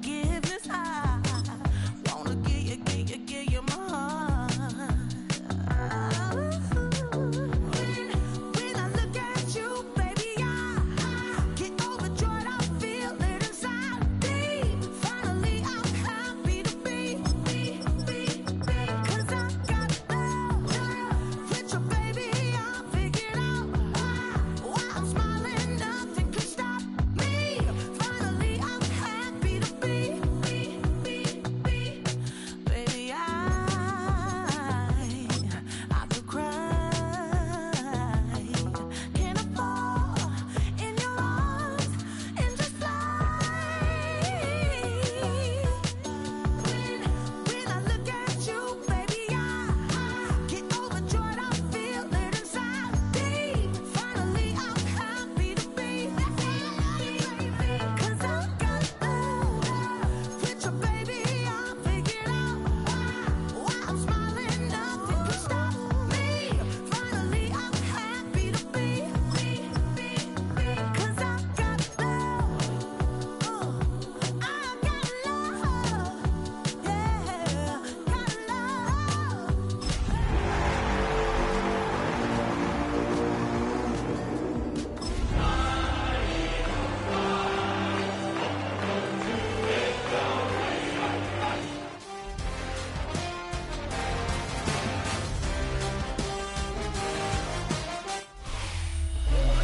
forgiveness. I wanna give you my heart. When I look at you, baby, I get overjoyed. I feel it inside me. Finally, I'm happy to be. 'Cause I got love with your baby. I figured out why I'm smiling. Nothing can stop me. Finally, I'm happy to be. Baby, I could cry. Can I fall in your arms and just fly? When I look at you, baby, I get overjoyed. I feel it inside me. Finally, I'm happy to be. 'Cause I got love with your baby. I figured out why I'm smiling. Nothing can stop me. Finally, I'm happy to be. 'Cause I got love. I got love. Yeah, got love.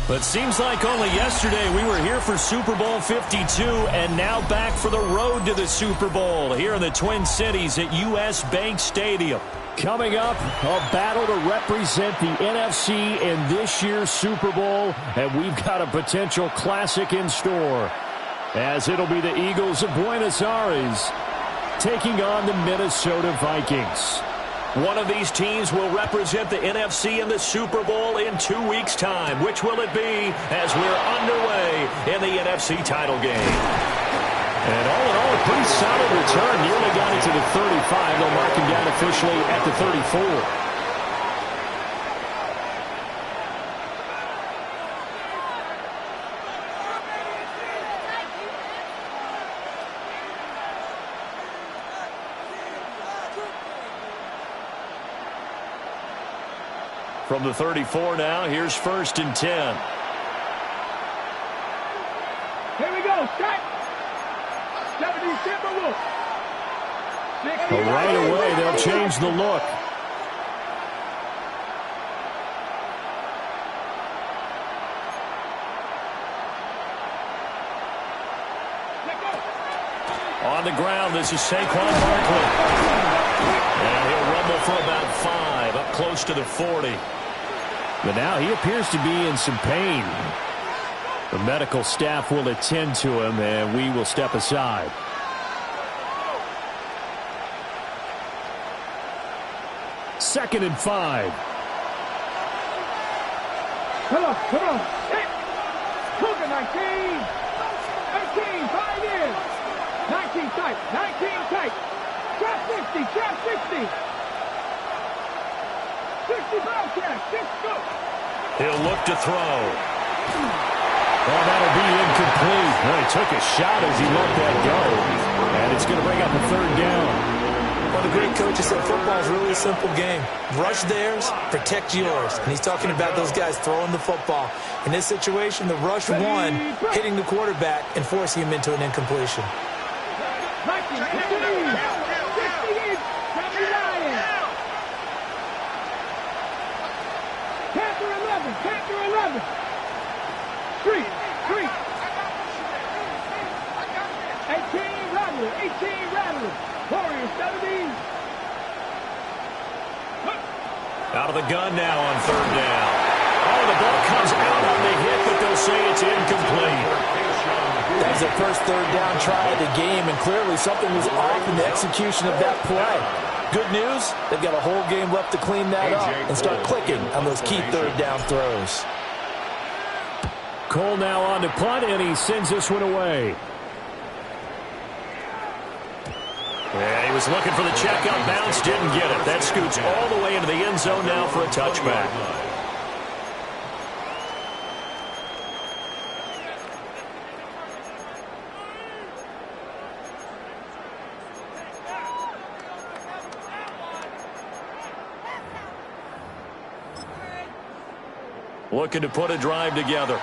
But seems like only yesterday we were here for Super Bowl 52 and now back for the road to the Super Bowl here in the Twin Cities at US Bank Stadium. Coming up, a battle to represent the NFC in this year's Super Bowl, and we've got a potential classic in store, as it'll be the Eagles of Buenos Aires taking on the Minnesota Vikings. One of these teams will represent the NFC in the Super Bowl in 2 weeks' time. Which will it be as we're underway in the NFC title game? And all in all, a pretty solid return. Nearly got it to the 35. They'll mark him down officially at the 34. From the 34 now, here's 1st and 10. Here we go, strike. 70 Timberwolves. Right away, they'll change the look. On the ground, this is Saquon Barkley. And he'll rumble for about 5, up close to the 40. But now he appears to be in some pain. The medical staff will attend to him, and we will step aside. Second and 5. Come on. Hit. Cougar 19. 18, 5 years. 19 tight. Trap 60. 60 Bobcat. 6 go. He'll look to throw. Well, that'll be incomplete. Well, he took a shot as he let that go. And it's going to bring up a 3rd down. One of the great coaches said football is really a simple game. Rush theirs, protect yours. And he's talking about those guys throwing the football. In this situation, the rush won, hitting the quarterback and forcing him into an incompletion. Panther 11. Street. 18 Rattler. Warriors 70. Out of the gun now on 3rd down. Oh, the ball comes out on the hit, but they'll say it's incomplete. That was their first 3rd down try of the game, and clearly something was off in the execution of that play. Good news, they've got a whole game left to clean that up and start clicking on those key 3rd down throws. Cole now on to punt, and he sends this one away. Yeah, he was looking for the check-up bounce, didn't get it. That scoots all the way into the end zone now for a touchback. looking to put a drive together.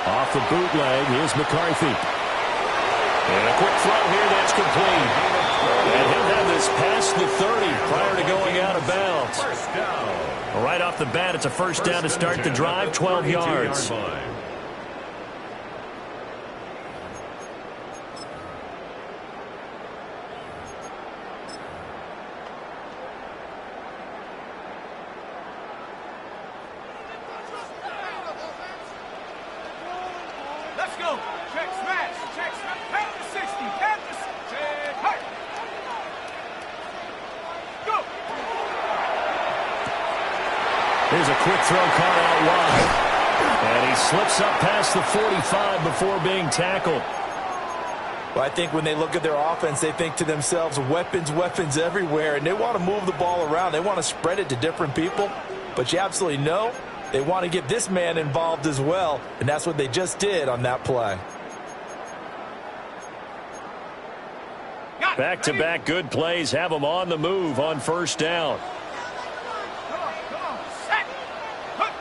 Off the bootleg, here's McCarthy. And a quick throw here that's complete. And he'll have this past the 30 prior to going out of bounds. Right off the bat, it's a first down to start the drive, 12 yards. Let's go. Check smash. Check smash. Pound to 60. Pound to 60. Check. Hurt. Go. Here's a quick throw caught out wide. And he slips up past the 45 before being tackled. Well, I think when they look at their offense, they think to themselves, weapons, weapons everywhere, and they want to move the ball around. They want to spread it to different people. But you absolutely know they want to get this man involved as well, and that's what they just did on that play. Back-to-back good plays have them on the move on first down. Come on. Set. Hut.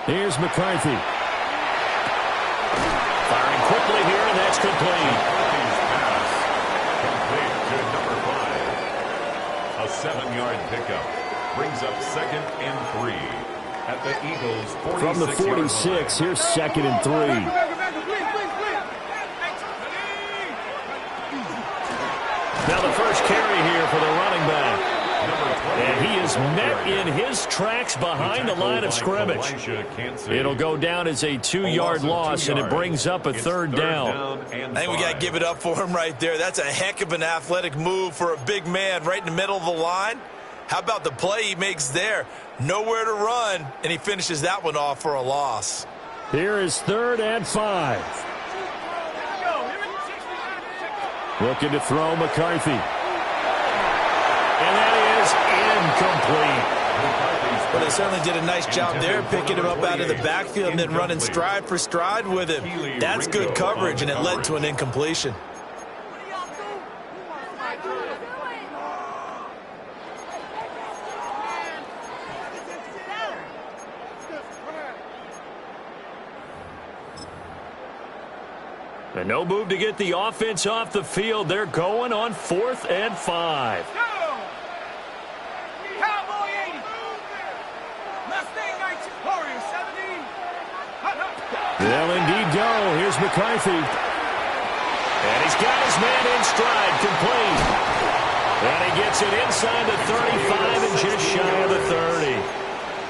Here's McCarthy. Firing quickly here, and that's complete. Complete to number 5. A 7-yard pickup brings up 2nd and 3 at the Eagles' 46-yard From the 46, here's 2nd and 3. Now the first carry here for the running back. And he is met in his tracks behind the line of scrimmage. It'll go down as a 2-yard loss, and it brings up a third down. I think we got to give it up for him right there. That's a heck of an athletic move for a big man right in the middle of the line. How about the play he makes there? Nowhere to run, and he finishes that one off for a loss. Here is 3rd and 5. Looking to throw McCarthy. And that is incomplete. Well, they certainly did a nice job there, picking him up out of the backfield and then running stride for stride with him. That's good coverage, and it led to an incompletion. And no move to get the offense off the field. They're going on 4th and 5. Cowboy 80. Mustang 19. Warrior 70. They'll indeed go. Here's McCarthy. And he's got his man in stride, complete. And he gets it inside the 35 and just shy of the 30.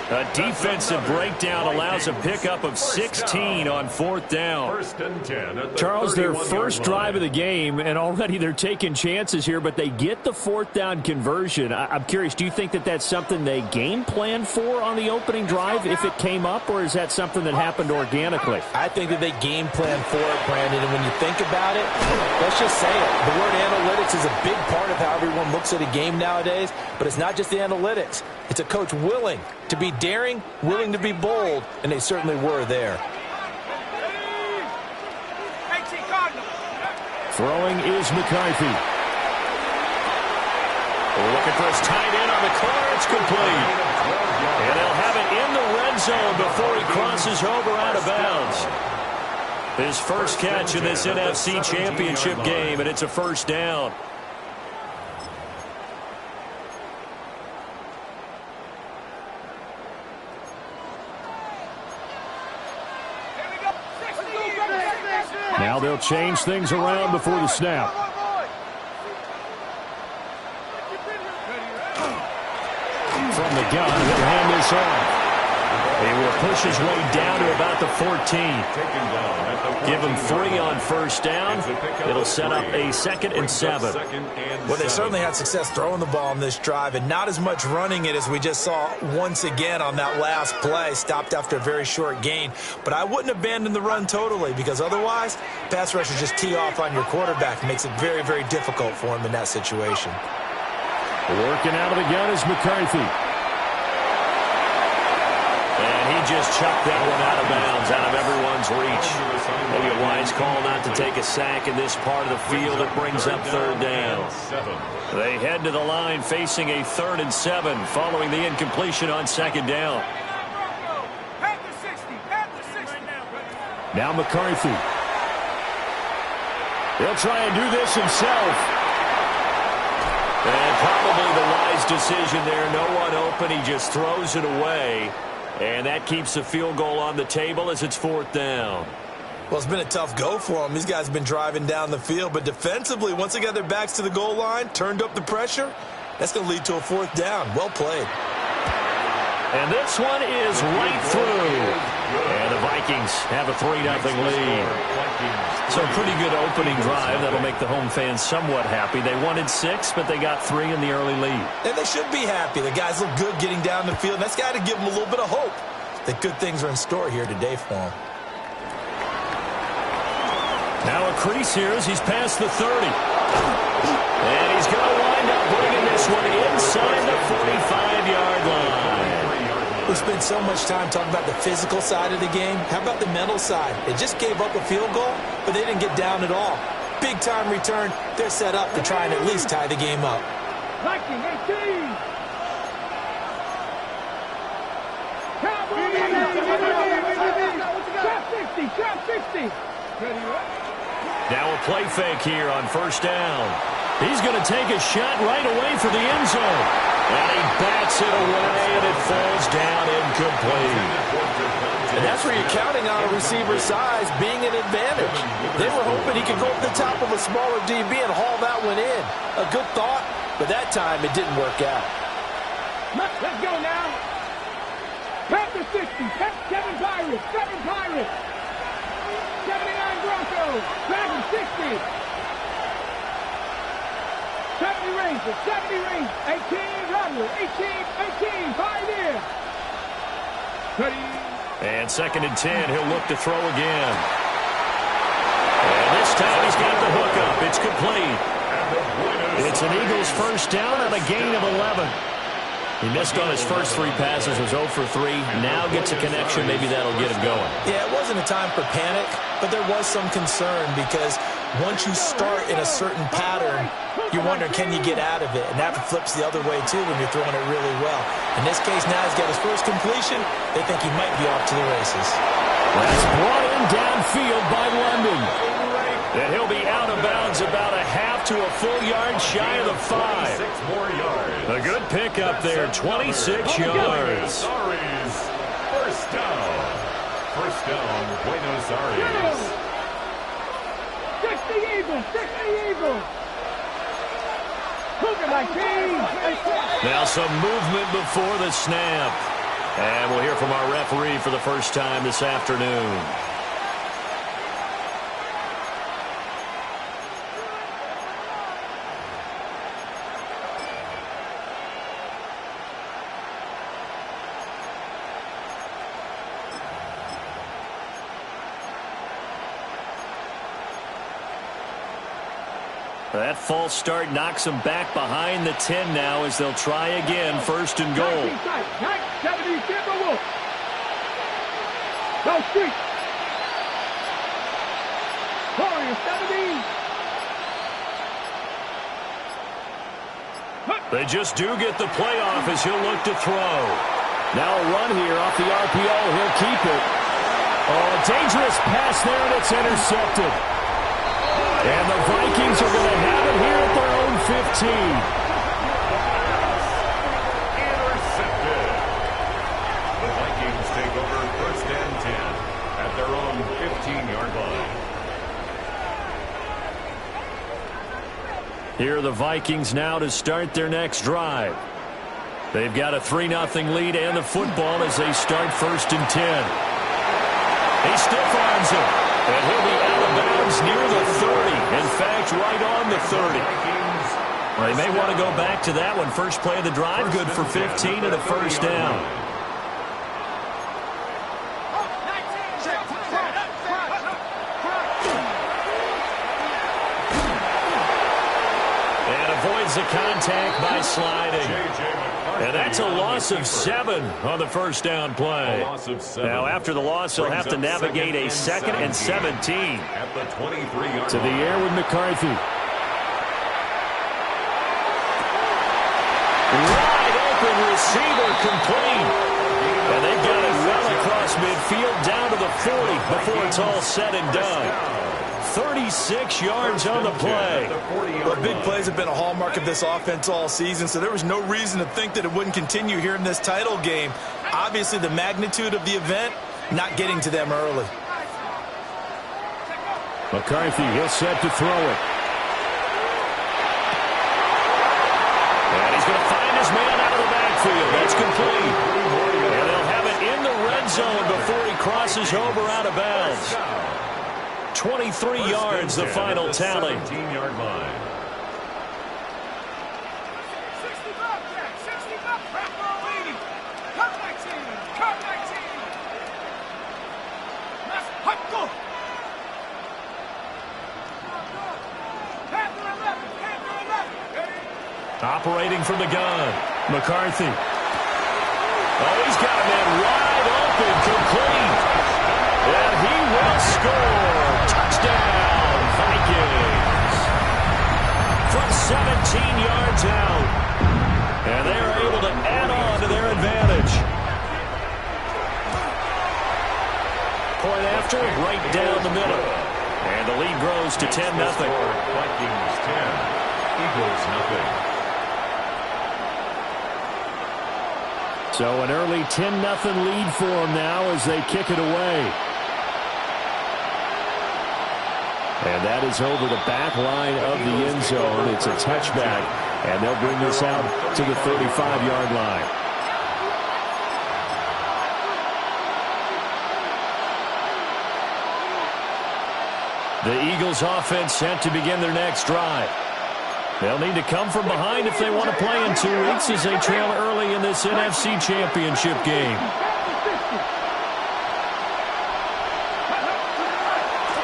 A defensive breakdown allows a pickup of 16 on 4th down. 1st and 10 Charles, their first drive of the game, and already they're taking chances here, but they get the 4th down conversion. I'm curious, do you think that that's something they game planned for on the opening drive if it came up, or is that something that happened organically? I think that they game planned for it, Brandon, and when you think about it, let's just say it. The word analytics is a big part of how everyone looks at a game nowadays, but it's not just the analytics. It's a coach willing to be daring, willing to be bold, and they certainly were there. Throwing is McCarthy. Looking for his tight end on the corner. It's complete. And they'll have it in the red zone before he crosses over out of bounds. His first catch in this NFC Championship game, and it's a first down. Now they'll change things around before the snap. From the gun, he'll hand this off. He will push his way down to about the 14. Give him 3 on first down. It'll set up a 2nd and 7. Well, they certainly had success throwing the ball on this drive and not as much running it as we just saw once again on that last play. Stopped after a very short gain. But I wouldn't abandon the run totally, because otherwise, pass rushers just tee off on your quarterback. It makes it very, very difficult for him in that situation. Working out of the gun is McCarthy. And he just chucked that one out of bounds, out of everyone's reach. Maybe a wise call not to take a sack in this part of the field. It brings up third down. They head to the line facing a 3rd and 7 following the incompletion on second down. Now McCarthy. He'll try and do this himself. And probably the wise decision there. No one open. He just throws it away. And that keeps the field goal on the table as it's 4th down. Well, it's been a tough go for them. These guys have been driving down the field. But defensively, once they got their backs to the goal line, turned up the pressure, that's going to lead to a 4th down. Well played. And this one is right through. And the Vikings have a 3-0 lead. So a pretty good opening drive. That'll make the home fans somewhat happy. They wanted 6, but they got 3 in the early lead. And they should be happy. The guys look good getting down the field. That's got to give them a little bit of hope that good things are in store here today for them. Now a crease here as he's past the 30. And he's going to wind up bringing this one inside the 45-yard line. We spent so much time talking about the physical side of the game. How about the mental side? They just gave up a field goal, but they didn't get down at all. Big-time return. They're set up to try and at least tie the game up. Viking 18. Shot 60. Now a play fake here on 1st down. He's going to take a shot right away for the end zone. And he bats it away, and it falls down incomplete. And that's where you're counting on a receiver's size being an advantage. They were hoping he could go up the top of a smaller DB and haul that one in. A good thought, but that time it didn't work out. Let's go now. Panther 60. 7 Pirates. 7 Pirates. 79 Broncos. Dragon 60. 70 Rangers. 70 Rangers. 18 Rattlers. 18. 5 in. 30. And 2nd and 10. He'll look to throw again. And this time he's got the hook up. It's complete. It's an Eagles 1st down on a gain of 11. He missed on his first 3 passes, was 0 for 3. Now gets a connection. Maybe that'll get him going. Yeah, it wasn't a time for panic, but there was some concern because once you start in a certain pattern, you're wondering, can you get out of it? And that flips the other way, too, when you're throwing it really well. In this case, now he's got his first completion. They think he might be off to the races. That's brought in downfield by London. And he'll be out of bounds about a half to a full yard shy of the 5. 6 more yards. A good pickup there, 26 yards. 1st down. 1st down, Buenos Aires. 60 Eagles. 60 Eagles. Now some movement before the snap. And we'll hear from our referee for the first time this afternoon. That false start knocks them back behind the 10 now as they'll try again, 1st and goal. 70 Timberwolves. Go street. Warriors 70. They just do get the playoff as he'll look to throw. Now a run here off the RPO. He'll keep it. Oh, a dangerous pass there, and it's intercepted. And the Vikings are going to have it here at their own 15. Intercepted. The Vikings take over 1st and 10 at their own 15-yard line. Here are the Vikings now to start their next drive. They've got a 3-0 lead and the football as they start 1st and 10. He stiff-arms him, and he'll be out of bounds near the 30. In fact, right on the 30. Well, they may want to go back to that one. First play of the drive, good for 15 and a 1st down. And avoids the contact by sliding. And that's a loss of 7 on the first down play. Now, after the loss, he'll have to navigate a 2nd and 17. At the 23-yard To the air with McCarthy. Wide open receiver complete. And they've got it well across midfield down to the 40 before it's all said and done. 36 yards on the play. Well, big plays have been a hallmark of this offense all season, so there was no reason to think that it wouldn't continue here in this title game. Obviously, the magnitude of the event, not getting to them early. McCarthy, he'll set to throw it. And he's going to find his man out of the backfield. That's complete. And they'll have it in the red zone before he crosses over out of bounds. 23 yards, the final tally. 17-yard line. 65, Jack. 65. Back row leading. Cut 19. Cut 19. Let's go. Panther 11. Panther 11. Operating from the gun. McCarthy. Oh, he's got a man wide open, complete. And he will score. Touchdown, Vikings. From 17 yards out. And they are able to add on to their advantage. Point after, right down the middle. And the lead grows to 10-0. Vikings 10, Eagles nothing. So an early 10-0 lead for them now as they kick it away. And that is over the back line of the end zone. It's a touchback, and they'll bring this out to the 35-yard line. The Eagles offense set to begin their next drive. They'll need to come from behind if they want to play in 2 weeks as they trail early in this NFC Championship game.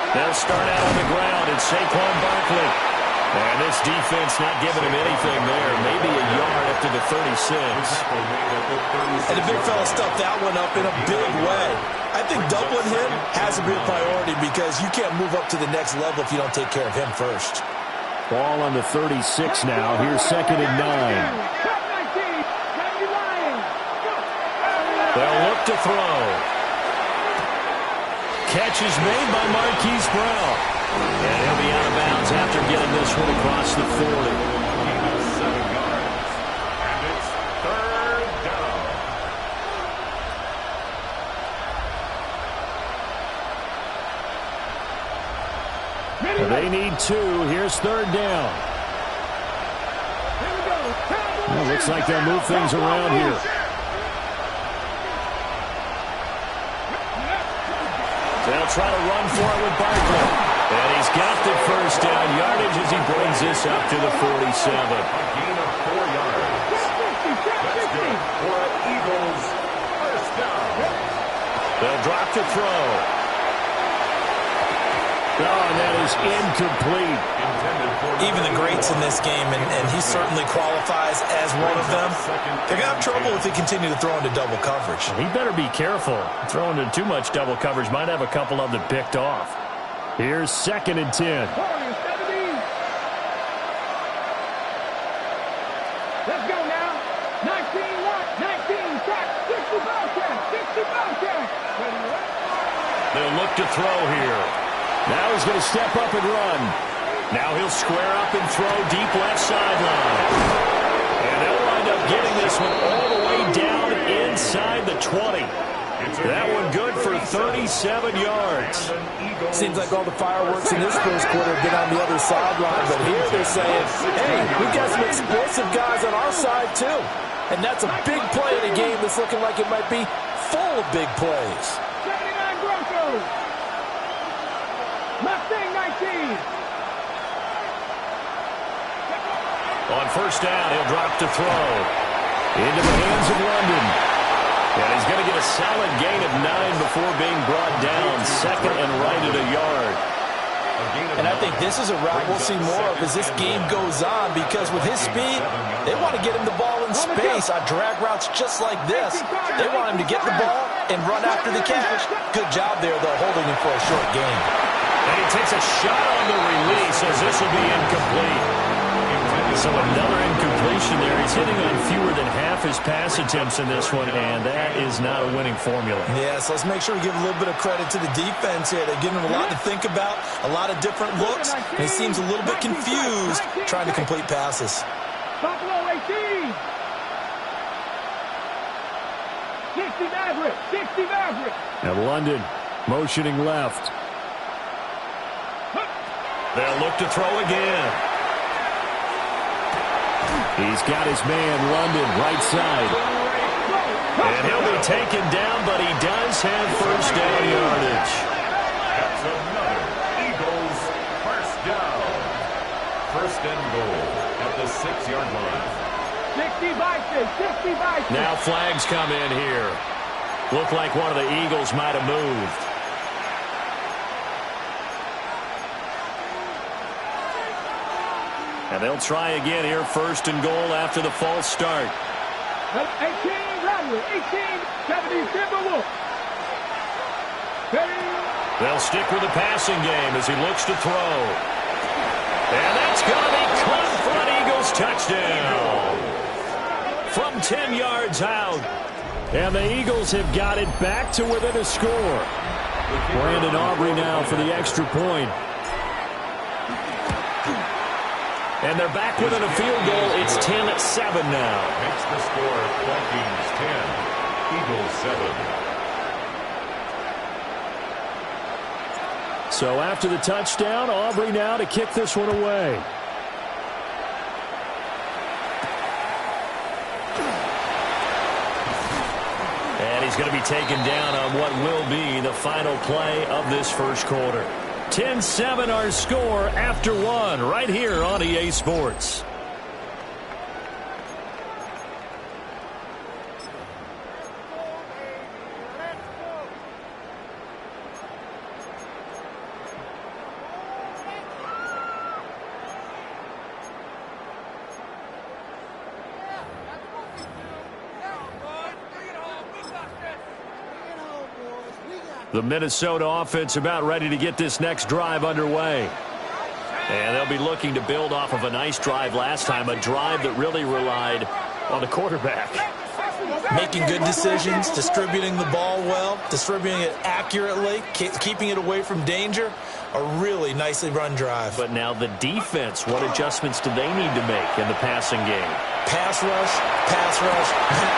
They'll start out on the ground in Saquon Barkley. And this defense not giving him anything there. Maybe a yard up to the 36. And the big fella stuffed that one up in a big way. I think doubling him has to be a priority because you can't move up to the next level if you don't take care of him first. Ball on the 36 now. Here's 2nd and 9. They'll look to throw. Catch is made by Marquise Brown. And he'll be out of bounds after getting this one across the 40. 7 yards. And it's 3rd down. They need 2. Here's 3rd down. Well, looks like they'll move things around here. They'll try to run for it with Barkley. And he's got the first down yardage as he brings this up to the 47. A gain of 4 yards. That's good for an Eagles first down. They'll drop to throw. Oh, and that is incomplete. Even the greats in this game, and he certainly qualifies as one of them, they're going to have trouble if they continue to throw into double coverage. He better be careful. Throwing into too much double coverage might have a couple of them picked off. Here's 2nd and 10. Let's go now. 19, track, 65 track, 65 track. They'll look to throw here. Now he's going to step up and run. Now he'll square up and throw deep left sideline. And they'll wind up getting this one all the way down inside the 20. That one good for 37 yards. Seems like all the fireworks in this first quarter have been on the other sideline, but here they're saying, hey, we've got some explosive guys on our side too. And that's a big play in a game that's looking like it might be full of big plays. 79 Broncos. Mustang 19. On first down, he'll drop to throw. Into the hands of London. And he's going to get a solid gain of 9 before being brought down. 2nd and right at a yard. And I think this is a route we'll see more of as this game goes on, because with his speed, they want to get him the ball in space on drag routes just like this. They want him to get the ball and run after the catch. Good job there, though, holding him for a short gain. And he takes a shot on the release as this will be incomplete. So another incompletion there. He's hitting on fewer than half his pass attempts in this one, and that is not a winning formula. Yeah, so let's make sure we give a little bit of credit to the defense here. They're giving him a lot to think about, a lot of different looks, and he seems a little bit confused trying to complete passes. Buffalo 18. 60 Maverick. 60 Maverick. And London motioning left. They'll look to throw again. He's got his man, London, right side. And he'll be taken down, but he does have first down yardage. That's another Eagles first down. First and goal at the 6-yard line. 60 Vikings. 60 Vikings. Now flags come in here. Looked like one of the Eagles might have moved. And they'll try again here, first and goal after the false start. 18 Radley. 18 70 Timberwolves. They'll stick with the passing game as he looks to throw. And that's going to be caught for an Eagles touchdown. From 10 yards out. And the Eagles have got it back to within a score. Brandon Aubrey now for the extra point. And they're back within a field goal. It's 10-7 now. Makes the score Vikings 10, Eagles 7. So after the touchdown, Aubrey now to kick this one away. And he's going to be taken down on what will be the final play of this first quarter. 10-7 our score after one right here on EA Sports. The Minnesota offense about ready to get this next drive underway. And they'll be looking to build off of a nice drive last time, a drive that really relied on the quarterback. Making good decisions, distributing the ball well, distributing it accurately, keeping it away from danger. A really nicely run drive. But now the defense, what adjustments do they need to make in the passing game? Pass rush, pass rush.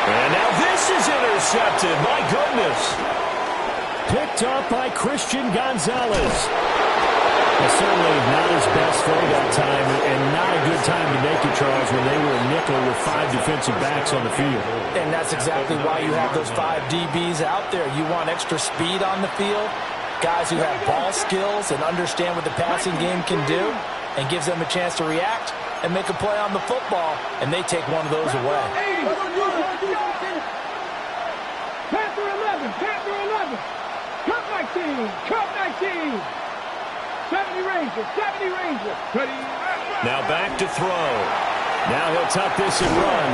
And now this is intercepted. My goodness. Picked up by Christian Gonzalez. Well, certainly not his best throw that time, and not a good time to make it, Charles, when they were a nickel with 5 defensive backs on the field. And that's exactly why you have those 5 DBs out there. You want extra speed on the field, guys who have ball skills and understand what the passing game can do, and gives them a chance to react and make a play on the football, and they take one of those away. Panther 11. Panther 11. Cup 19. Cup 19. 70 Rangers. 70 Rangers. Ready. Now back to throw. Now he'll tuck this and run.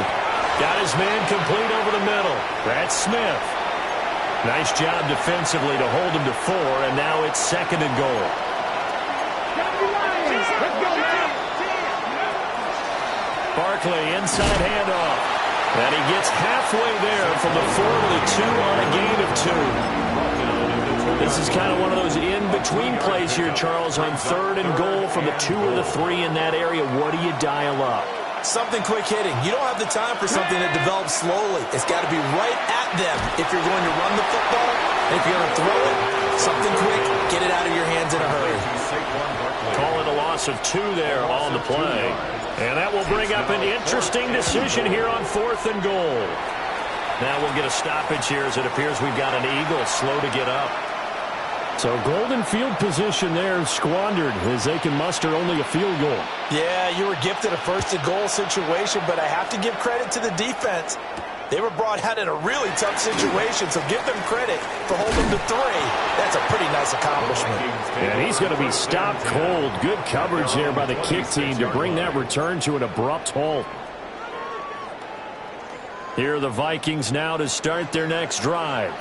Got his man complete over the middle. That's Smith. Nice job defensively to hold him to 4, and now it's second and goal. 70 Lions. Let's go. Barkley inside handoff. And he gets halfway there from the 4 to the 2 on a gain of 2. This is kind of one of those in-between plays here, Charles, on third and goal from the 2 or the 3 in that area. What do you dial up? Something quick hitting. You don't have the time for something that develops slowly. It's got to be right at them if you're going to run the football. And if you're going to throw it, something quick, get it out of your hands in a hurry. Call it a loss of 2 there on the play. And that will bring up an interesting decision here on 4th and goal. Now we'll get a stoppage here as it appears we've got an Eagle slow to get up. So golden field position there squandered as they can muster only a field goal. Yeah, you were gifted a first and goal situation, but I have to give credit to the defense. They were brought out in a really tough situation, so give them credit for holding to 3. That's a pretty nice accomplishment. And he's going to be stopped cold. Good coverage there by the kick team to bring that return to an abrupt halt. Here are the Vikings now to start their next drive.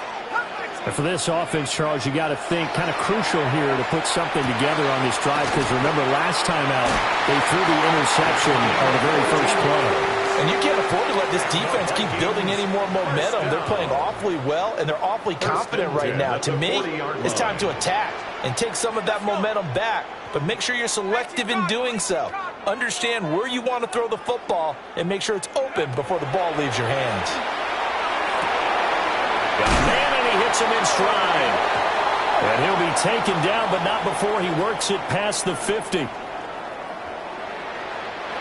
And for this offense, Charles, you got to think kind of crucial here to put something together on this drive, because remember last time out they threw the interception on the very first play. And you can't afford to let this defense keep building any more momentum. They're playing awfully well, and they're awfully confident right now. To me, it's time to attack and take some of that momentum back. But make sure you're selective in doing so. Understand where you want to throw the football and make sure it's open before the ball leaves your hands. Got a man, and he hits him in stride. And he'll be taken down, but not before he works it past the 50.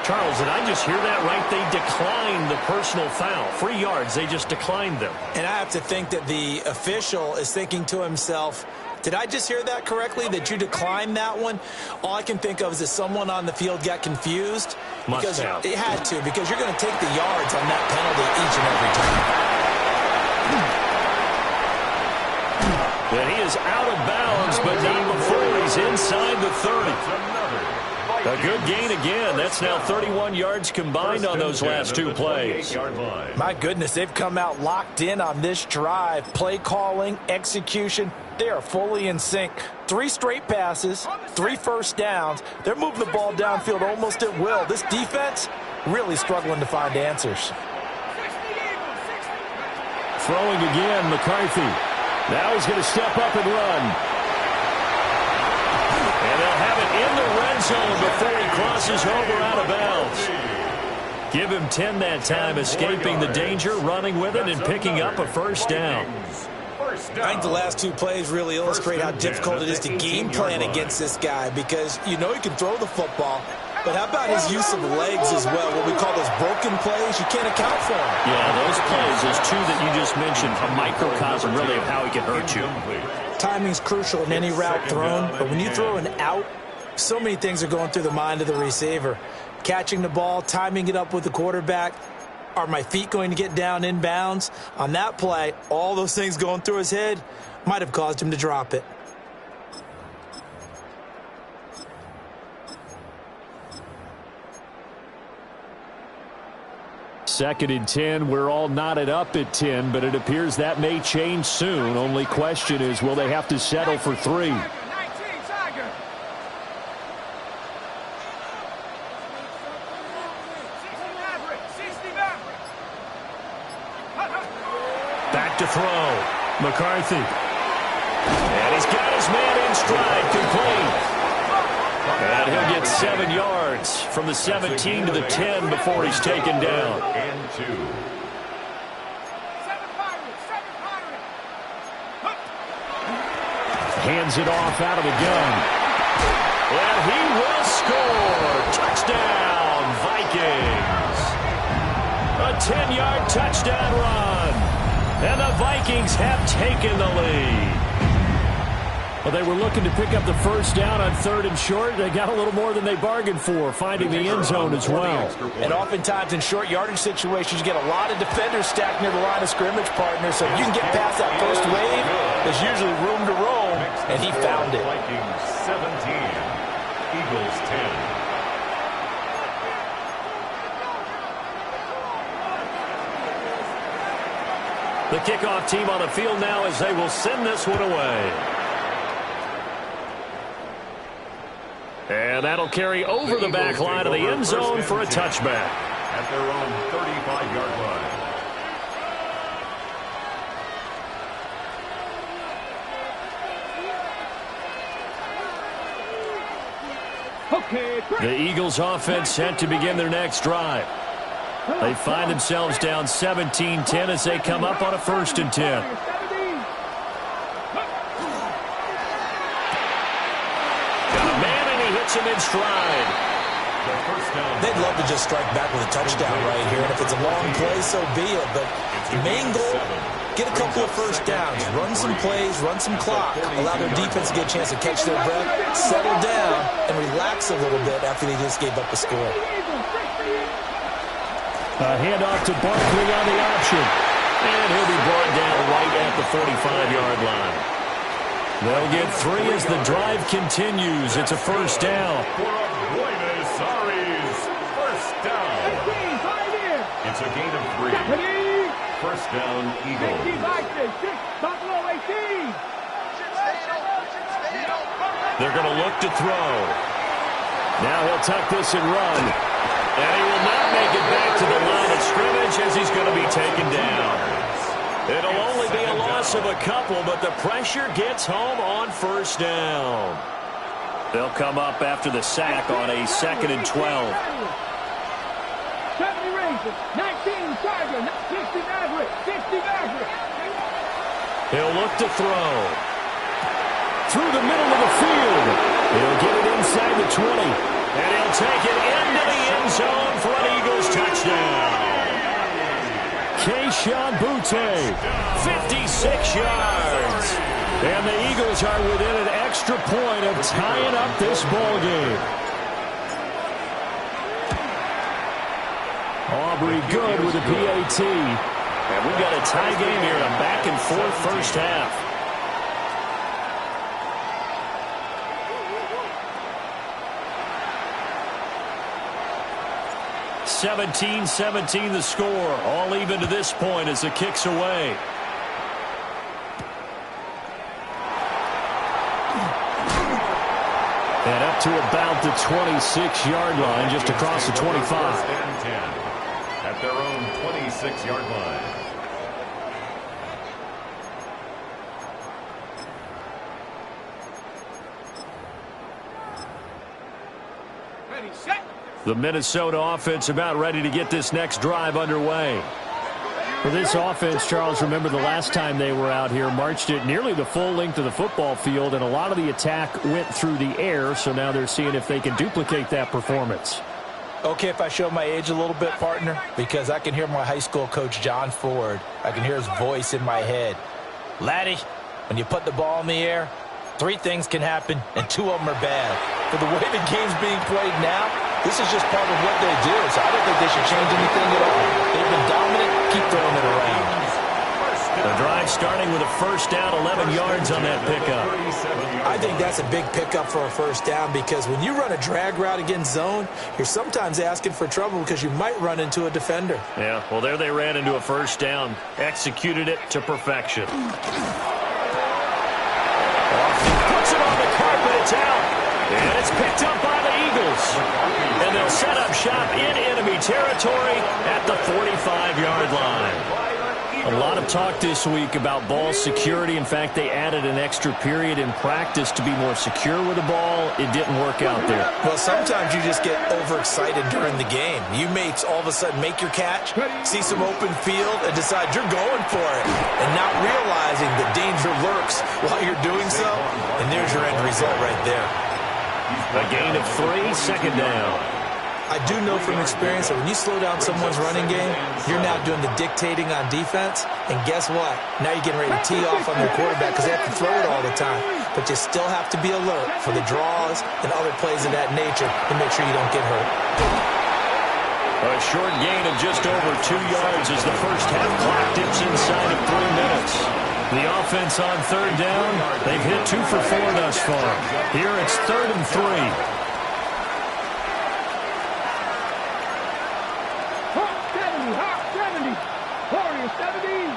Charles, did I just hear that right? They declined the personal foul. 3 yards, they just declined them. And I have to think that the official is thinking to himself, did I just hear that correctly, that you declined that one? All I can think of is that someone on the field got confused. Must have. It had to, because you're going to take the yards on that penalty each and every time. And he is out of bounds, but not before he's inside the 30. A good gain again. That's now 31 yards combined on those last 2 plays. My goodness, they've come out locked in on this drive. Play calling, execution, they are fully in sync. 3 straight passes, 3 first downs. They're moving the ball downfield almost at will. This defense really struggling to find answers. Throwing again, McCarthy. Now he's going to step up and run. And they'll have it in the red zone before he crosses over out of bounds. Give him 10 that time, escaping the danger, running with it, and picking up a first down. I think the last 2 plays really illustrate how difficult it is to game plan against this guy, because you know he can throw the football, but how about his use of legs as well, what we call those broken plays? You can't account for them. Yeah, those plays, those 2 that you just mentioned, a microcosm really of how he can hurt you. Timing's crucial in any route thrown, but when you throw an out, so many things are going through the mind of the receiver. Catching the ball, timing it up with the quarterback. Are my feet going to get down in bounds? On that play, all those things going through his head might have caused him to drop it. Second and 10, we're all knotted up at 10, but it appears that may change soon. Only question is, will they have to settle for 3? Back to throw. McCarthy. And he's got his man in stride, complete. And he'll get 7 yards from the 17 to the 10 before he's taken down. And 2. Hands it off out of the gun. And he will score. Touchdown, Vikings. A 10-yard touchdown run. And the Vikings have taken the lead. Well, they were looking to pick up the first down on 3rd and short. They got a little more than they bargained for, finding the end zone as well. And oftentimes in short yardage situations, you get a lot of defenders stacked near the line of scrimmage, partner. So if you can get past that first wave, there's usually room to roam, and he found it. Vikings 17, Eagles 10. The kickoff team on the field now as they will send this one away. And that'll carry over the back line of the end zone for a touchback. At their own 35-yard line. The Eagles offense set to begin their next drive. They find themselves down 17-10 as they come up on a 1st and 10. Him in stride. They'd love to just strike back with a touchdown right here, and if it's a long play, so be it. But the main goal, get a couple of first downs, run some plays, run some clock, allow their defense to get a chance to catch their breath, settle down, and relax a little bit after they just gave up a score. A handoff to Barkley on the option. And he'll be brought down right at the 45-yard line. They'll get 3 as the drive continues. It's a first down. Buenos Aires, first down. It's a gain of 3. First down, Eagles. They're going to look to throw. Now he'll tuck this and run. And he will not make it back to the line of scrimmage as he's going to be taken down. It'll only be a loss of a couple, but the pressure gets home on first down. They'll come up after the sack on a 2nd and 12. 70 Rangers, 19 Tiger, 60 Maverick, 60 Maverick. He'll look to throw. Through the middle of the field. He'll get it inside the 20. And he'll take it into the end zone for an Eagles touchdown. Keyshawn Butte, 56 yards. And the Eagles are within an extra point of tying up this ball game. Aubrey good with a PAT. And we've got a tie game here, a back-and-forth first half. 17-17 the score. All even to this point as the kick's away. And up to about the 26-yard line, just across the 25. First and 10 at their own 26-yard line. Ready, set. The Minnesota offense about ready to get this next drive underway. For this offense, Charles, remember the last time they were out here, marched it nearly the full length of the football field, and a lot of the attack went through the air, so now they're seeing if they can duplicate that performance. Okay, if I show my age a little bit, partner, because I can hear my high school coach, John Ford. I can hear his voice in my head. Laddie, when you put the ball in the air, 3 things can happen, and 2 of them are bad. For the way the game's being played now, this is just part of what they do, so I don't think they should change anything at all. They've been dominant. Keep throwing it around. The drive starting with a first down, 11 yards on that pickup. I think that's a big pickup for a first down because when you run a drag route against zone, you're sometimes asking for trouble because you might run into a defender. Yeah, well, there they ran into a first down. Executed it to perfection. Puts it on the carpet. It's out. And it's picked up by the Eagles. And they'll set up shop in enemy territory at the 45-yard line. A lot of talk this week about ball security. In fact, they added an extra period in practice to be more secure with the ball. It didn't work out there. Well, sometimes you just get overexcited during the game. You may all of a sudden make your catch, see some open field, and decide you're going for it, and not realizing the danger lurks while you're doing so. And there's your end result right there. A gain of 3, second down. I do know from experience that when you slow down someone's running game, you're now doing the dictating on defense. And guess what? Now you're getting ready to tee off on their quarterback because they have to throw it all the time. But you still have to be alert for the draws and other plays of that nature to make sure you don't get hurt. A short gain of just over 2 yards as the first half clock dips inside of 3 minutes. The offense on third down, they've hit 2 for 4 thus far. Here it's 3rd and 3. Hot 70, hot 70. Warrior 70.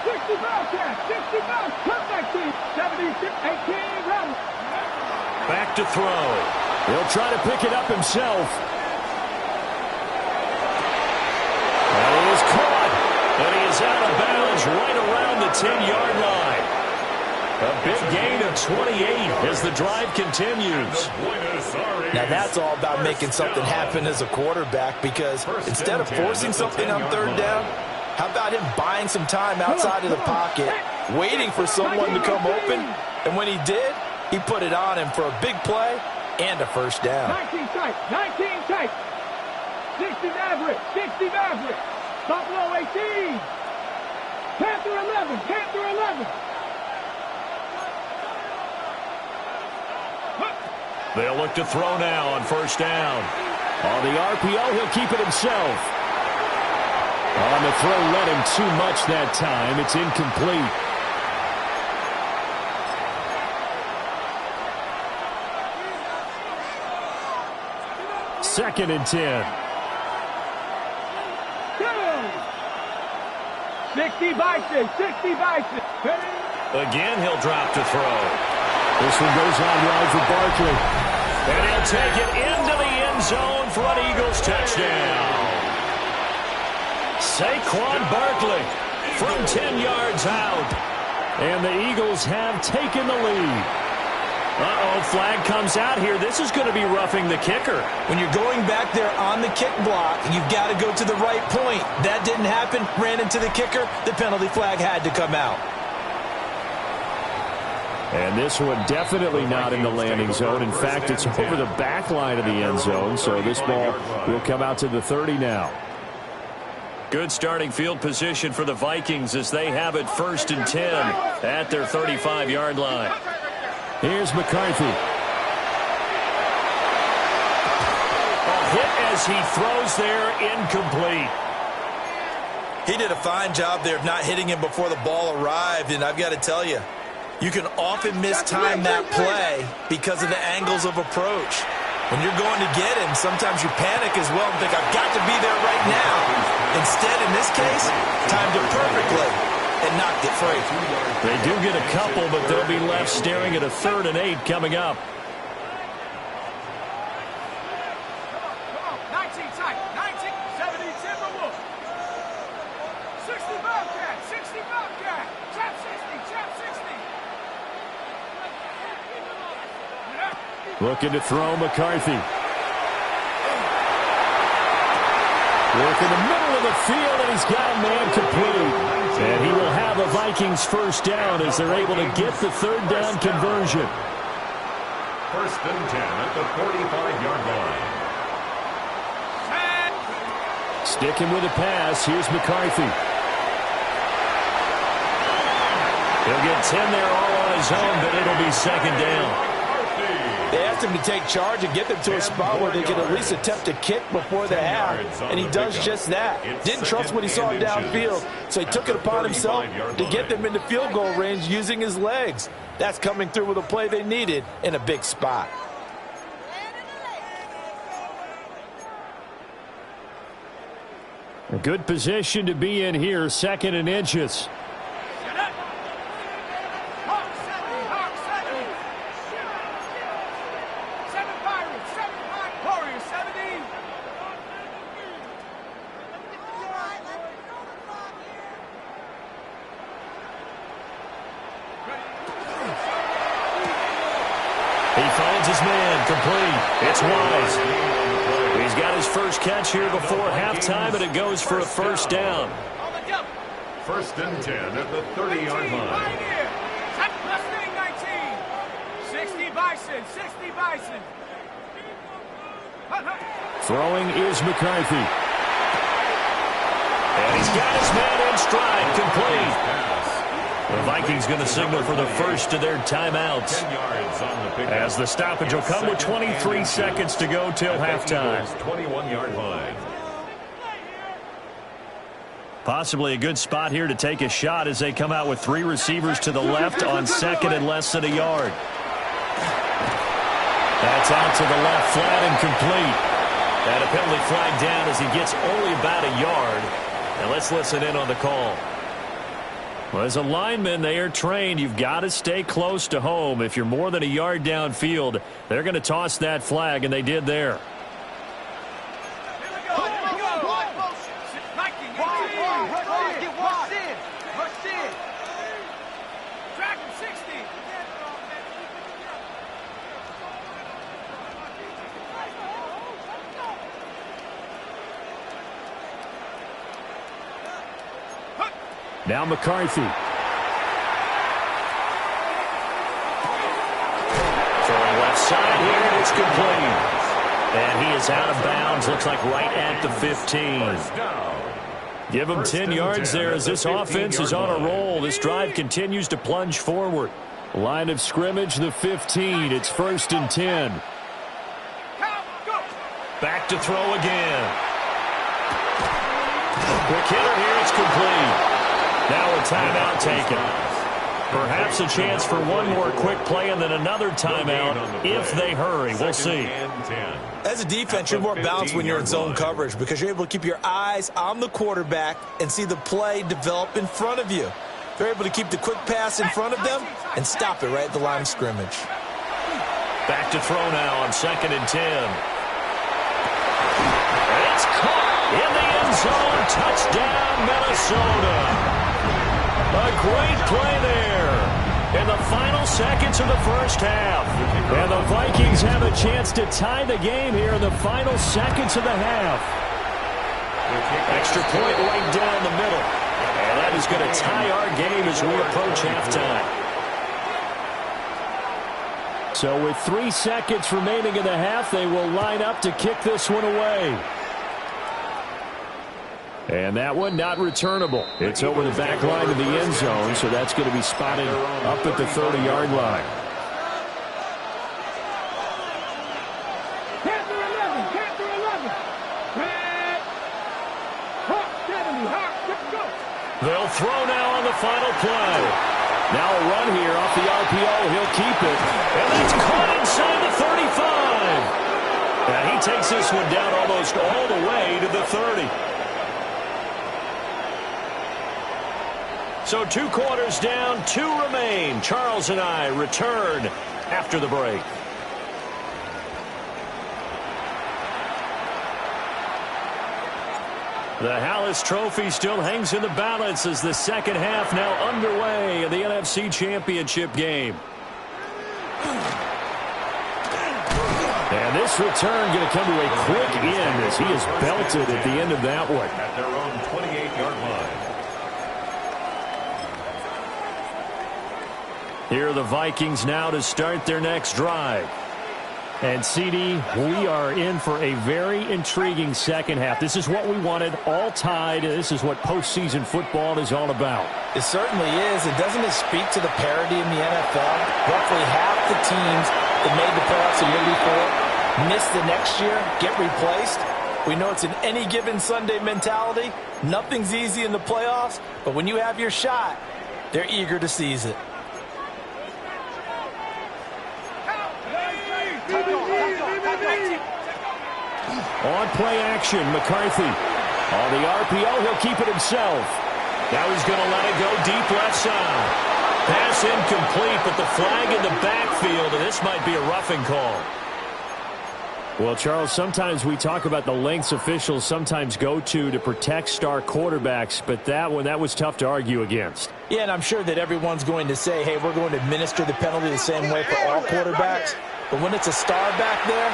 60 Bobcat, 60 Bob, come back to 76, 18, run. Back to throw. He'll try to pick it up himself. And he is caught. And he is out of bounds right around the 10-yard line. A big gain of 28 as the drive continues. Now that's all about making something happen as a quarterback because instead of forcing something on third down, how about him buying some time outside of the pocket, waiting for someone to come open, and when he did, he put it on him for a big play and a first down. 19 tight, 19 tight. 60 Maverick, 60 Maverick. Buffalo 18. Panther 11, Panther 11. They'll look to throw now on first down. On the RPO, he'll keep it himself. On the throw, led him too much that time. It's incomplete. Second and 10. 60 Bison, 60 Bison. Again, he'll drop to throw. This one goes on wide for Barkley. And he'll take it into the end zone for an Eagles touchdown. Saquon Barkley from 10 yards out. And the Eagles have taken the lead. Uh-oh, flag comes out here. This is going to be roughing the kicker. When you're going back there on the kick block, you've got to go to the right point. That didn't happen. Ran into the kicker. The penalty flag had to come out. And this one definitely not in the landing zone. In fact, it's over the back line of the end zone. So this ball will come out to the 30 now. Good starting field position for the Vikings as they have it 1st and 10 at their 35-yard line. Here's McCarthy. A hit as he throws there, incomplete. He did a fine job there of not hitting him before the ball arrived, and I've got to tell you, you can often mistime that play because of the angles of approach. When you're going to get him, sometimes you panic as well and think, I've got to be there right now. Instead, in this case, timed it perfectly and knocked it free. They do get a couple, but they'll be left staring at a 3rd and 8 coming up. 19 tight, 19, 70, Timberwolves. 60 Bobcat, 60 Bobcat. Chap 60, chap 60. Looking to throw McCarthy. Work in the middle of the field, and he's got a man complete. And he will have a Vikings first down as they're able to get the 3rd down conversion. 1st and 10 at the 45-yard line. Sticking with the pass, here's McCarthy. He'll get 10 there all on his own, but it'll be 2nd down. They asked him to take charge and get them to a spot where they could at least attempt to kick before the half, and he does just that. Didn't trust what he saw downfield, so he took it upon himself to get them into field goal range using his legs. That's coming through with a play they needed in a big spot. A good position to be in here, 2nd and inches. He finds his man, complete. It's Wise. He's got his first catch here before halftime, and it goes for a 1st down. 1st and 10 at the 30-yard line. 60 Bison, 60 Bison. Throwing is McCarthy. And he's got his man in stride, complete. The Vikings going to signal for the first of their timeouts, as the stoppage will come with 23 seconds to go till halftime. 21-yard line. Possibly a good spot here to take a shot as they come out with 3 receivers to the left on 2nd and less than a yard. That's out to the left, flat and complete. And a penalty flag down as he gets only about a yard. And let's listen in on the call. Well, as a lineman, they are trained. You've got to stay close to home. If you're more than a yard downfield, they're going to toss that flag, and they did there. Now McCarthy. Throwing left side here, and it's complete. And he is out of bounds, looks like right at the 15. Give him 10 yards there as this offense is on a roll. This drive continues to plunge forward. Line of scrimmage, the 15. It's 1st and 10. Back to throw again. Quick hitter here, it's complete. Now a timeout taken. Perhaps a chance for one more quick play and then another timeout if they hurry. We'll see. As a defense, you're more balanced when you're in zone coverage because you're able to keep your eyes on the quarterback and see the play develop in front of you. They're able to keep the quick pass in front of them and stop it right at the line of scrimmage. Back to throw now on 2nd and 10. It's caught in the end zone. Touchdown, Minnesota. A great play there in the final seconds of the first half. And the Vikings have a chance to tie the game here in the final seconds of the half. Extra point right down the middle. And that is going to tie our game as we approach halftime. So with 3 seconds remaining in the half, they will line up to kick this one away. And that one not returnable. It's over the back line of the end zone, so that's going to be spotted up at the 30-yard line. Panther 11, Panther 11. Red. Hawk 70, Hawk, let's go. They'll throw now on the final play. Now a run here off the RPO. He'll keep it. And that's caught inside the 35. And he takes this one down almost all the way to the 30. So 2 quarters down, 2 remain. Charles and I return after the break. The Hallis Trophy still hangs in the balance as the second half now underway in the NFC Championship game. And this return going to come to a quick end as he is belted at the end of that one. At their own 28-yard line. Here are the Vikings now to start their next drive. And, CD, we are in for a very intriguing second half. This is what we wanted, all tied. This is what postseason football is all about. It certainly is. And doesn't it speak to the parity in the NFL? Roughly half the teams that made the playoffs the year before miss the next year, get replaced. We know it's an any given Sunday mentality. Nothing's easy in the playoffs, but when you have your shot, they're eager to seize it. On play action, McCarthy. On the RPO, he'll keep it himself. Now he's going to let it go deep left side. Pass incomplete, but the flag in the backfield, and this might be a roughing call. Well, Charles, sometimes we talk about the lengths officials sometimes go to protect star quarterbacks, but that was tough to argue against. Yeah, and I'm sure that everyone's going to say, hey, we're going to administer the penalty the same way for all quarterbacks. But when it's a star back there,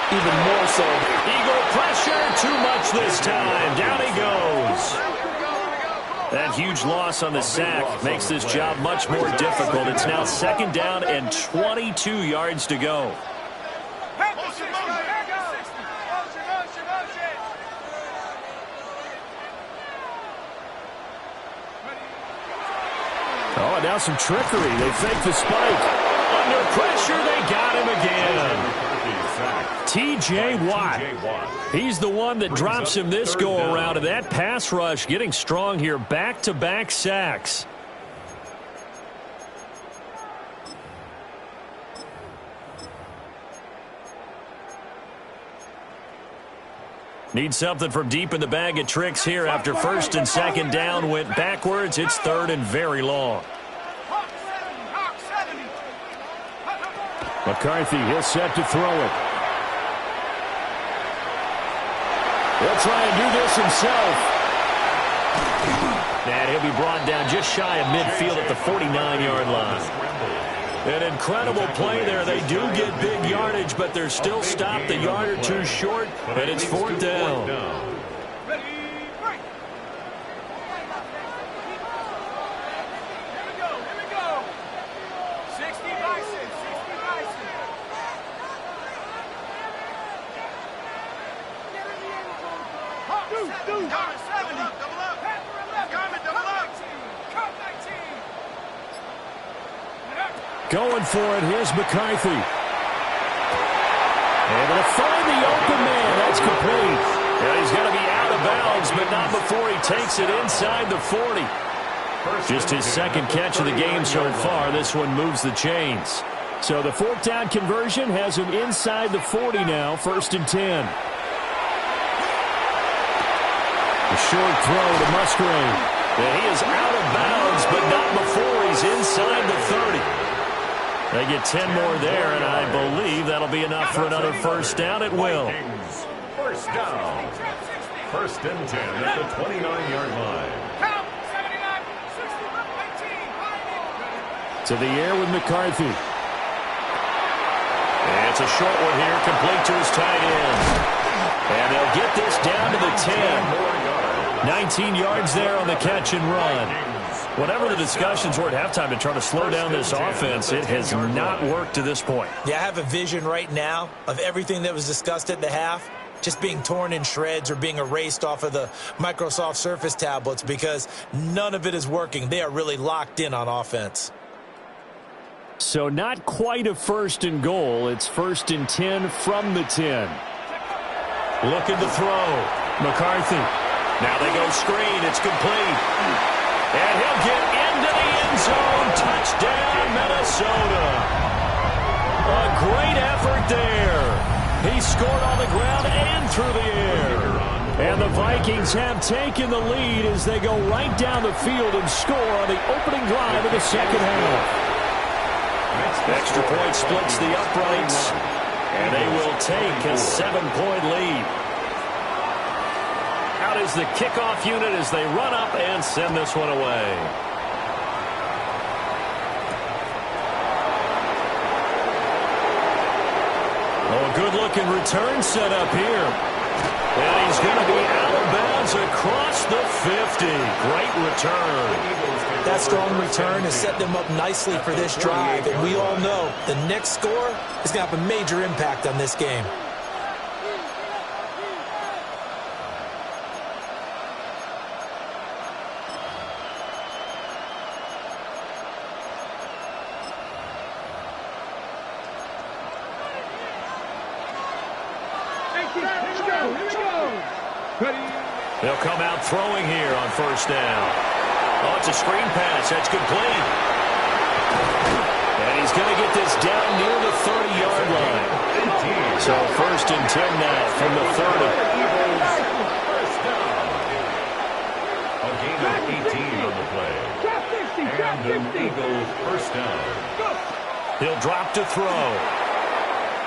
even more so. Eagle pressure, too much this time. Down he goes. That huge loss on the sack makes this job much more difficult. It's now 2nd down and 22 yards to go. Oh, and now some trickery. They fake the spike. Under pressure, they got him again. T.J. Watt. He's the one that drops him this go-around, and that pass rush getting strong here. Back-to-back sacks. Need something from deep in the bag of tricks here after 1st and 2nd down went backwards. It's 3rd and very long. McCarthy, he'll set to throw it. He'll try and do this himself. And he'll be brought down just shy of midfield at the 49-yard line. An incredible play there. They do get big yardage, but they're still stopped a yard or two short, and it's 4th down. Going for it, here's McCarthy. Able to find the open man, that's complete. Yeah, he's going to be out of bounds, but not before he takes it inside the 40. Just his second catch of the game so far. This one moves the chains. So the fourth down conversion has him inside the 40 now, 1st and 10. A short throw to Musgrave. And he is out of bounds, but not before he's inside the 30. They get 10 more there, and I believe that'll be enough for another first down. It will. First down. 1st and 10 at the 29-yard line. To the air with McCarthy. And it's a short one here, complete to his tight end. And they'll get this down to the 10. 19 yards there on the catch and run. Whatever the discussions were at halftime to try to slow down this offense, it has not worked to this point. Yeah, I have a vision right now of everything that was discussed at the half just being torn in shreds or being erased off of the Microsoft Surface tablets because none of it is working. They are really locked in on offense. So not quite a 1st and goal. It's 1st and 10 from the 10. Looking to throw. McCarthy. Now they go screen. It's complete. And he'll get into the end zone. Touchdown, Minnesota. A great effort there. He scored on the ground and through the air. And the Vikings have taken the lead as they go right down the field and score on the opening drive of the second half. Extra point splits the uprights, and they will take a 7-point lead. Out is the kickoff unit as they run up and send this one away. Oh, a good-looking return set up here. And he's going to be out of bounds across the 50. Great return. That strong return has set them up nicely for this drive, and we all know the next score is going to have a major impact on this game. They'll come out throwing here on 1st down. Oh, it's a screen pass. That's complete. And he's going to get this down near the 30-yard line. So 1st and 10 now from the 30. First down. A gain of 18 on the play. And an Eagles first down. He'll drop to throw.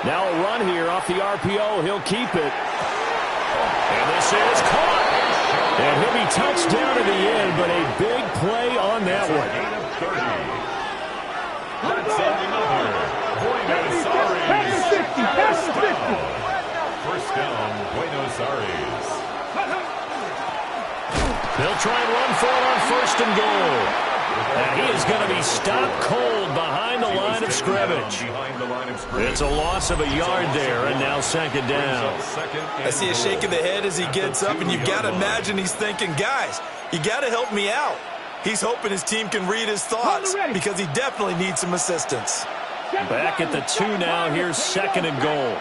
Now a run here off the RPO. He'll keep it. And this is caught. And he'll be touched down to the end, but a big play on that one. That's another. Buenos Aires. First down, Buenos Aires. They'll try and run for it on 1st and goal. And he is going to be stopped cold behind the line of scrimmage. It's a loss of a yard there, and now 2nd down. I see a shake of the head as he gets up, and you've got to imagine he's thinking, guys, you got to help me out. He's hoping his team can read his thoughts because he definitely needs some assistance. Back at the 2 now. Here's 2nd and goal.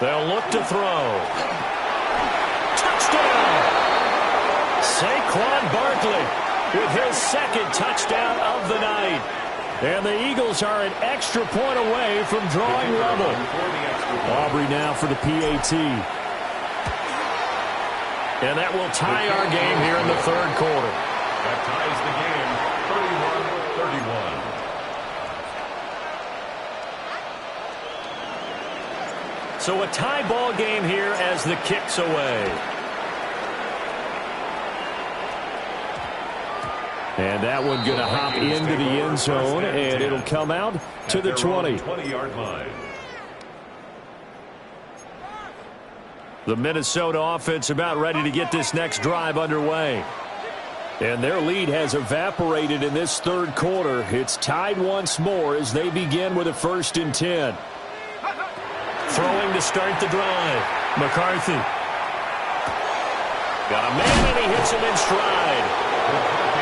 They'll look to throw. Touchdown! Saquon Barkley with his 2nd touchdown of the night. And the Eagles are an extra point away from drawing level. Aubrey now for the PAT. And that will tie our game here in the 3rd quarter. That ties the game, 31-31. So a tie ball game here as the kick's away. And that one going to hop into the end zone, and it'll come out to the 20. 20-yard line. The Minnesota offense about ready to get this next drive underway. And their lead has evaporated in this 3rd quarter. It's tied once more as they begin with a 1st and 10. Throwing to start the drive. McCarthy. Got a man, and he hits him in stride.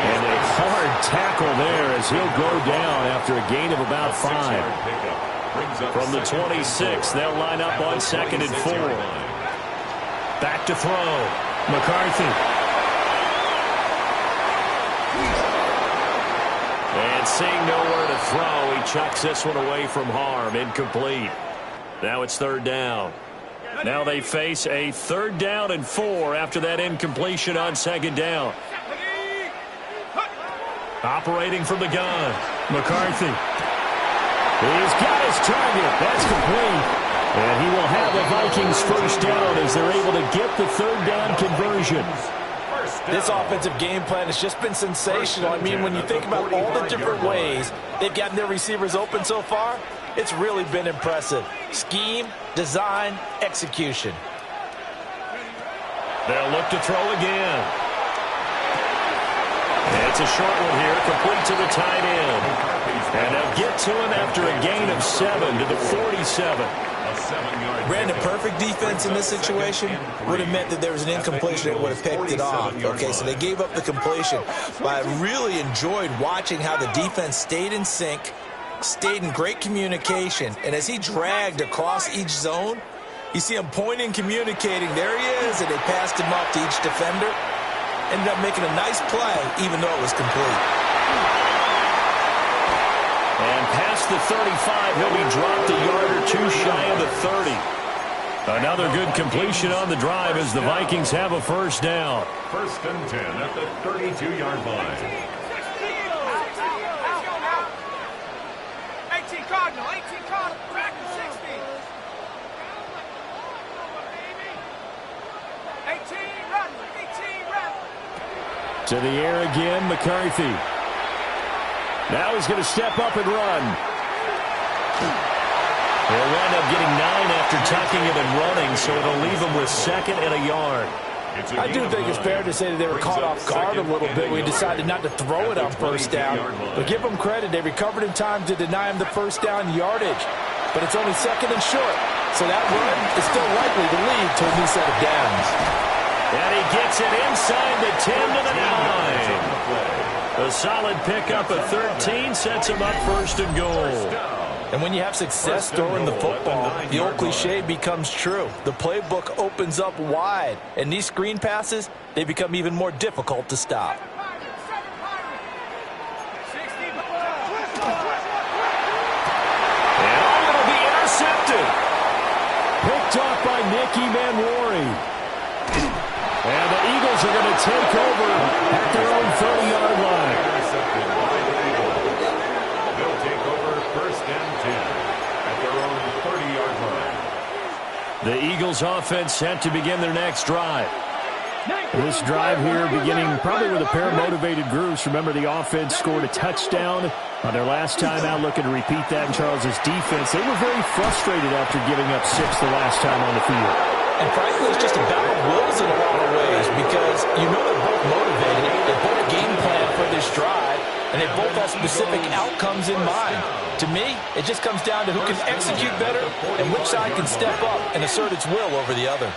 And a hard tackle there as he'll go down after a gain of about 5. From the 26, they'll line up on 2nd and 4. Back to throw. McCarthy. And seeing nowhere to throw, he chucks this one away from harm. Incomplete. Now it's 3rd down. Now they face a 3rd down and 4 after that incompletion on 2nd down. Operating from the gun. McCarthy. He's got his target. That's complete. And he will have the Vikings 1st down as they're able to get the 3rd down conversion. This offensive game plan has just been sensational. I mean, when you think about all the different ways they've gotten their receivers open so far, it's really been impressive. Scheme, design, execution. They'll look to throw again. And it's a short one here, complete to the tight end. And they'll get to him after a gain of 7 to the 47. Brandon, perfect defense in this situation would have meant that there was an incompletion that would have picked it off. Okay, so they gave up the completion. But I really enjoyed watching how the defense stayed in sync, stayed in great communication, and as he dragged across each zone, you see him pointing, communicating. There he is, and they passed him up to each defender. Ended up making a nice play, even though it was complete. And past the 35, he'll be dropped a yard or 2 shy of the 30. Another good completion on the drive as the Vikings have a 1st down. 1st and 10 at the 32-yard line. 18 Cardinal, back to 60. 18 run. To the air again, McCarthy. Now he's going to step up and run. He'll wind up getting 9 after tucking it and running, so it'll leave him with 2nd and a yard. I do think it's fair to say that they were caught off guard a little bit. We decided not to throw it on 1st down. But give them credit. They recovered in time to deny him the 1st down yardage. But it's only 2nd and short. So that run is still likely to lead to a new set of downs. And he gets it inside the 10 to the 9. A solid pickup of 13 sets him up 1st and goal. And when you have success throwing the football, the old cliche becomes true. The playbook opens up wide, and these screen passes, they become even more difficult to stop. And it'll be intercepted. Picked off by Nicky Manwari. And the Eagles are going to take over at their own 30-yard line. Intercepted by the Eagles. They'll take over 1st and 10 at their own 30-yard line. The Eagles offense set to begin their next drive. This drive here beginning probably with a pair of motivated groups. Remember, the offense scored a touchdown on their last time out. Looking to repeat that in Charles's defense. They were very frustrated after giving up 6 the last time on the field. And frankly, it's just a battle of wills in a lot of ways because you know they're both motivated. They both game plan for this drive, and they both have specific outcomes in mind. To me, it just comes down to who can execute better and which side can step up and assert its will over the other.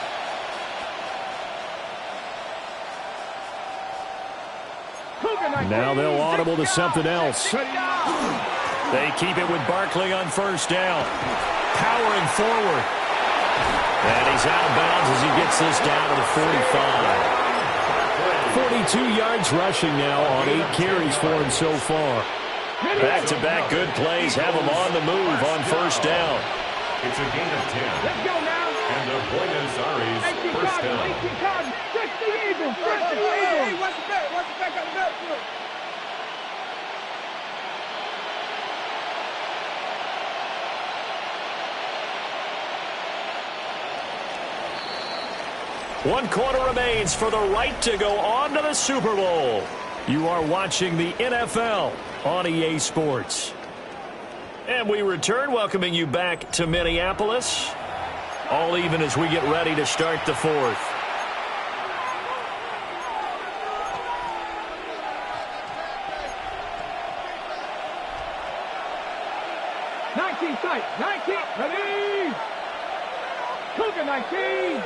Now they'll audible to something else. They keep it with Barkley on 1st down. Powering forward. And he's out of bounds as he gets this down to the 45. 42 yards rushing now on 8 carries for him so far. Back-to-back good plays have him on the move on 1st down. It's a gain of 10. Let's go now. And the Buenos Aires 1st down. 18 Cardinal, 60 Eagles, 60 Eagles. What's the back on the backfield? One quarter remains for the right to go on to the Super Bowl. You are watching the NFL on EA Sports. And we return, welcoming you back to Minneapolis. All even as we get ready to start the 4th. Sight, 19, ready, Cougar 19,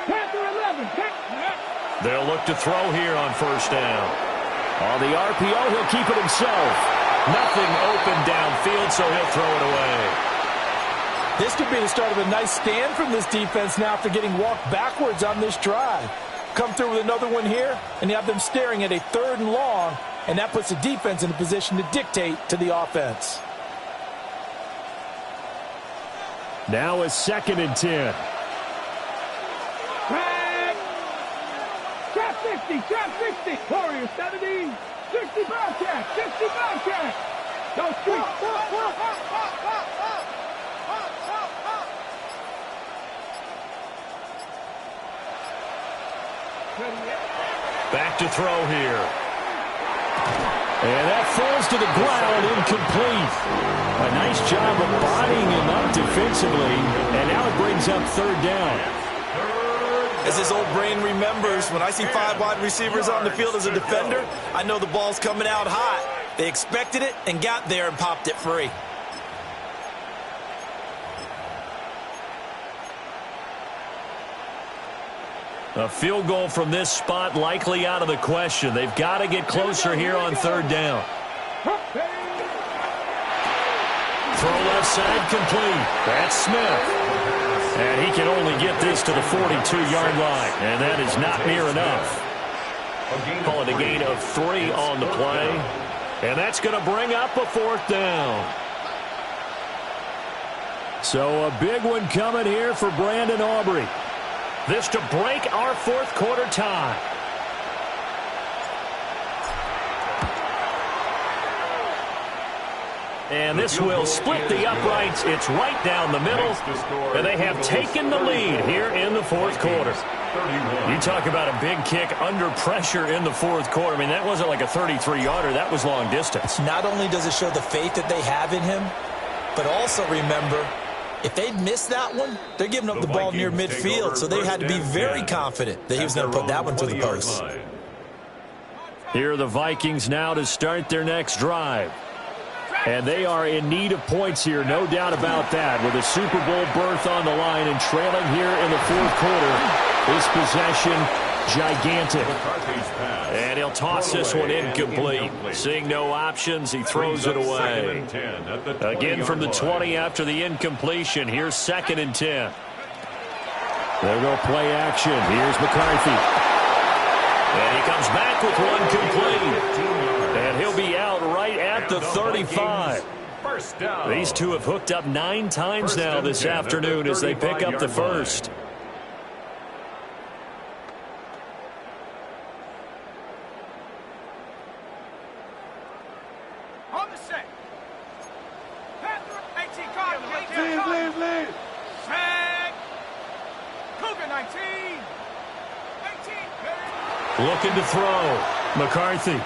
Panther 11, They'll look to throw here on 1st down. On the RPO, he'll keep it himself. Nothing open downfield, so he'll throw it away. This could be the start of a nice stand from this defense now after getting walked backwards on this drive. Come through with another one here, and you have them staring at a 3rd and long, and that puts the defense in a position to dictate to the offense. Now a 2nd and 10. Trap 60, trap 60. Warriors 70, 60 Bobcat, 60 Bobcat. Go street. Back to throw here. And that falls to the ground, incomplete. A nice job of bodying him up defensively, and now it brings up 3rd down. As his old brain remembers, when I see 5 wide receivers on the field as a defender, I know the ball's coming out hot. They expected it and got there and popped it free. A field goal from this spot likely out of the question. They've got to get closer here on 3rd down. Throw left side complete. That's Smith. And he can only get this to the 42-yard line. And that is not near enough. Call it a gain of 3 on the play. And that's going to bring up a 4th down. So a big one coming here for Brandon Aubrey. This to break our 4th quarter tie. And this will split the uprights. It's right down the middle. And they have taken the lead here in the 4th quarter. You talk about a big kick under pressure in the 4th quarter. I mean, that wasn't like a 33-yarder. That was long distance. Not only does it show the faith that they have in him, but also remember, if they'd missed that one, they're giving up the ball near midfield, so they had to be very confident that he was going to put that one to the post. Here are the Vikings now to start their next drive. And they are in need of points here, no doubt about that. With a Super Bowl berth on the line and trailing here in the 4th quarter, this possession gigantic. And he'll toss this one incomplete. Seeing no options, he throws it away. Again from the 20 after the incompletion. Here's 2nd and 10. There go play action. Here's McCarthy. And he comes back with one complete. And he'll be out right at the 35. These two have hooked up 9 times now this afternoon as they pick up the first. On the set. Panther 18 guard. Lead. Set. Cougar 19. 18. Looking to throw. McCarthy.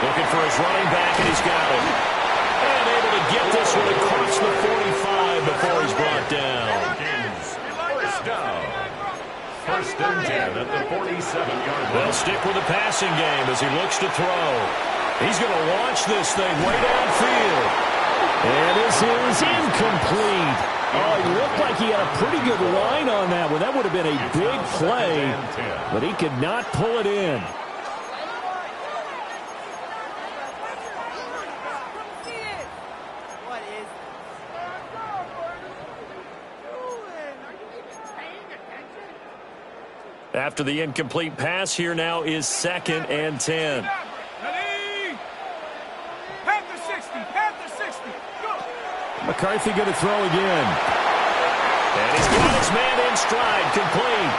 Looking for his running back, and he's got it. And able to get this one across the 45 before he's brought down. First down. 1st and 10 at the 47-yard line. They'll stick with the passing game as he looks to throw. He's going to launch this thing way downfield. And this is incomplete. Oh, he looked like he had a pretty good line on that one. That would have been a big play, but he could not pull it in. After the incomplete pass, here now is 2nd and 10. Panther 60, Panther 60. Go. McCarthy going to throw again. And he's got his man in stride, complete.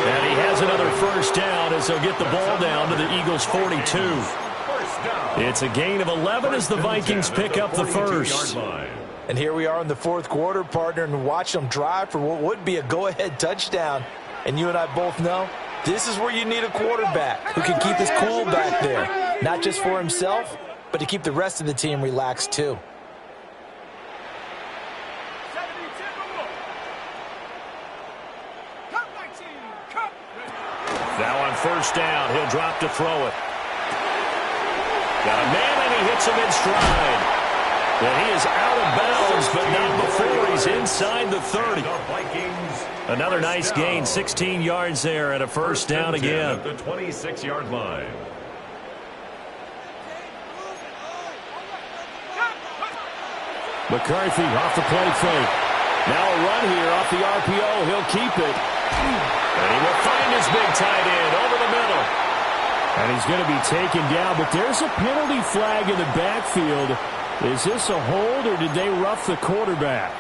And he has another 1st down as they'll get the ball down to the Eagles' 42. It's a gain of 11 as the Vikings pick up the first. And here we are in the 4th quarter, partner, and watch them drive for what would be a go-ahead touchdown. And you and I both know this is where you need a quarterback who can keep his cool back there. Not just for himself, but to keep the rest of the team relaxed too. Now on 1st down, he'll drop to throw it. Got a man, and he hits him in stride. And he is out of bounds, but not before he's inside the 30. Another nice gain, 16 yards there, and a 1st down again. At the 26-yard line. McCarthy off the play fake. Now a run here off the RPO. He'll keep it. And he will find his big tight end over the middle. And he's going to be taken down, but there's a penalty flag in the backfield. Is this a hold, or did they rough the quarterback?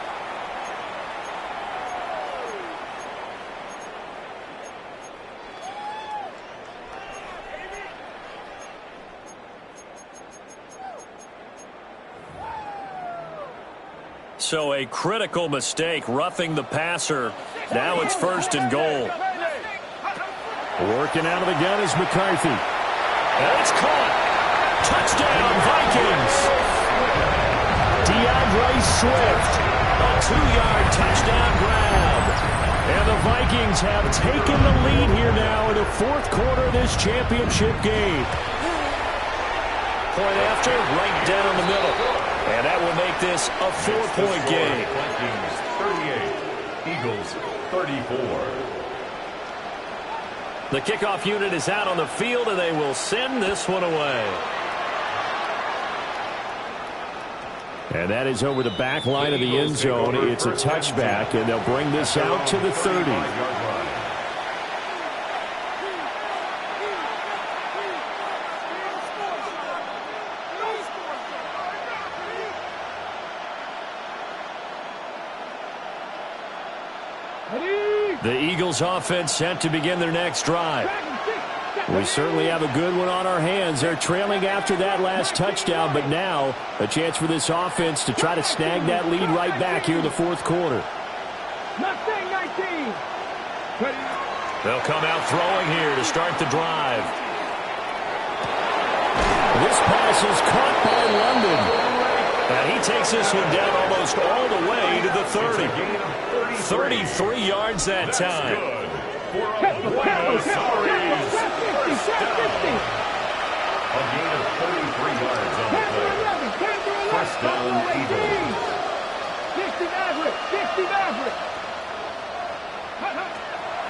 So a critical mistake, roughing the passer. Now it's 1st and goal. Working out of the gun is McCarthy. And it's caught. Touchdown, Vikings. DeAndre Swift. A 2-yard touchdown grab. And the Vikings have taken the lead here now in the 4th quarter of this championship game. Point after, right down the middle. And that will make this a 4-point game. Vikings 38, Eagles 34. The kickoff unit is out on the field, and they will send this one away. And that is over the back line of the end zone. It's a touchback, and they'll bring this out to the 30. The Eagles offense set to begin their next drive. We certainly have a good one on our hands. They're trailing after that last touchdown, but now a chance for this offense to try to snag that lead right back here in the 4th quarter. They'll come out throwing here to start the drive. This pass is caught by London. And he takes this one down almost all the way to the 30. 33 yards that time. Buenos Aires. A gain of 33 yards on the play. 1st down, Eagles. 60 Maverick. 60 Maverick.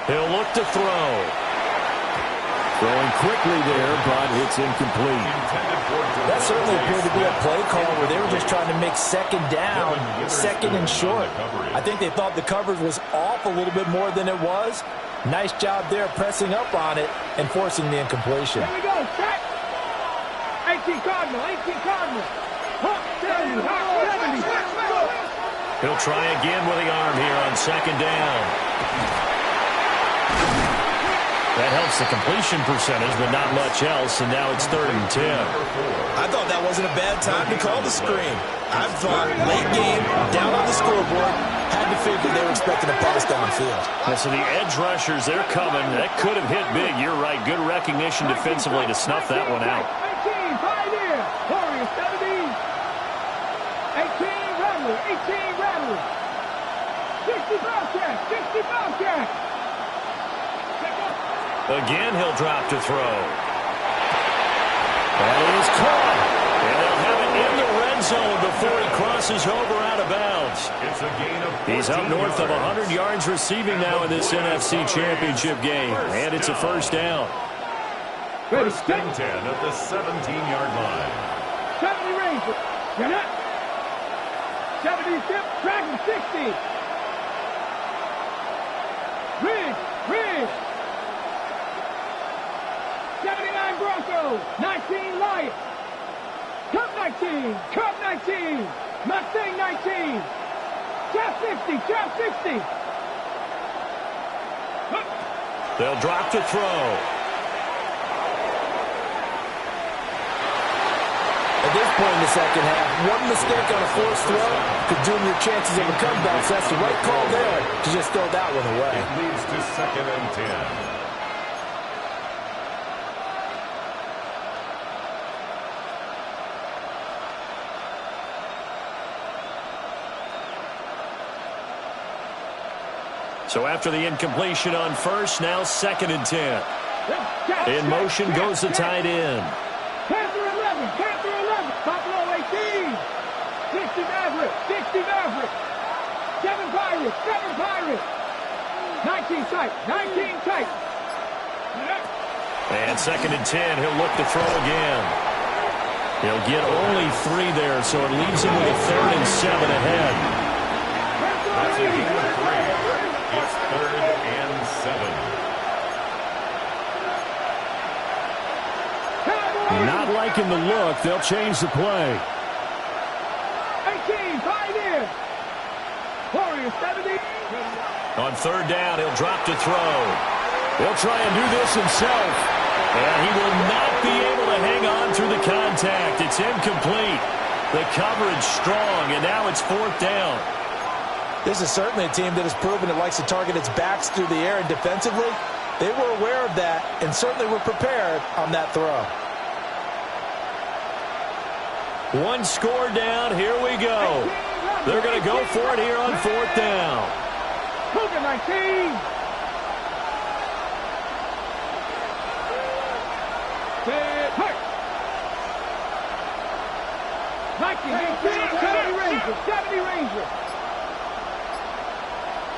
He'll look to throw. Throwing quickly there, but it's incomplete. That certainly appeared to be a play call where they were just trying to make 2nd down, 2nd and short. I think they thought the coverage was off a little bit more than it was. Nice job there pressing up on it and forcing the incompletion. Here we go, check. 18 Cardinal, 18 Cardinal. 70, 70. He'll try again with the arm here on 2nd down. That helps the completion percentage, but not much else, and now it's 3rd and 10. I thought that wasn't a bad time to call the screen. I thought late game, down on the scoreboard, had to figure they were expecting a pass down the field. Yeah, so the edge rushers, they're coming. That could have hit big. You're right. Good recognition defensively to snuff that one out. 18, pioneer. Warriors, 70. 18, Rattler. 18, Rattler. 60 Bobcat. 60 Bobcat. Again, he'll drop to throw. That is caught. And they'll have it in the red zone before he crosses over out of bounds. It's a gain of 14 He's up north of 100 yards receiving now in this NFC Championship game. And it's a 1st down. 1st and 10 at the 17-yard line. 70 Ranger. You're not. 70 Tip. Dragon 60. Ridge. 79 Broncos. 19 Lions. Cup 19. Cup 19. Mustang 19. Chap 60. Chap 60. They'll drop to throw. At this point in the 2nd half, one mistake on a forced throw could doom your chances of a comeback. So that's the right call there to just throw that one away. It leads to 2nd and 10. So after the incompletion on 1st, now 2nd and 10. In motion goes the tight end. Panther 11. Panther 11. Buffalo 18. 60 Maverick. 60 Maverick. 7 Pirates. 7 Pirates. 19 tight. 19 tight. And 2nd and 10. He'll look to throw again. He'll get only 3 there, so it leaves him with a 3rd and 7 ahead. That's a gain of 3. It's 3rd and 7. Not liking the look. They'll change the play. 18, pioneer. Warriors 70. On 3rd down, he'll drop to throw. He'll try and do this himself. And he will not be able to hang on through the contact. It's incomplete. The coverage strong, and now it's 4th down. This is certainly a team that has proven it likes to target its backs through the air, and defensively, they were aware of that and certainly were prepared on that throw. 1 score down. Here we go. They're going to go for it here on 4th down. Cougar 19. Hurt. 70 Rangers. 70 Rangers.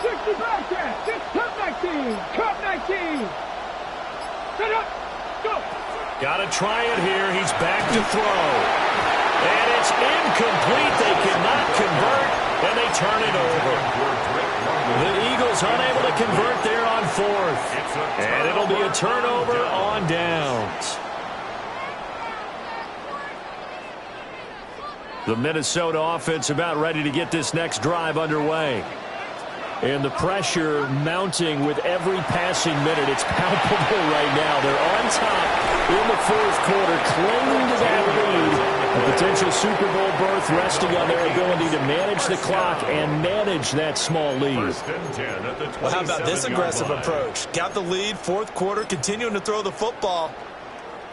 60 Bobcats. Cup 19. Cup 19. Set up. Go. Got to try it here. He's back to throw. And it's incomplete. They cannot convert, and they turn it over. The Eagles unable to convert there on 4th. And it'll be a turnover on downs. The Minnesota offense about ready to get this next drive underway. And the pressure mounting with every passing minute. It's palpable right now. They're on top in the 4th quarter, clinging to that lead. A potential Super Bowl berth resting on their ability to manage the clock and manage that small lead. Well, how about this aggressive approach? Got the lead, 4th quarter, continuing to throw the football.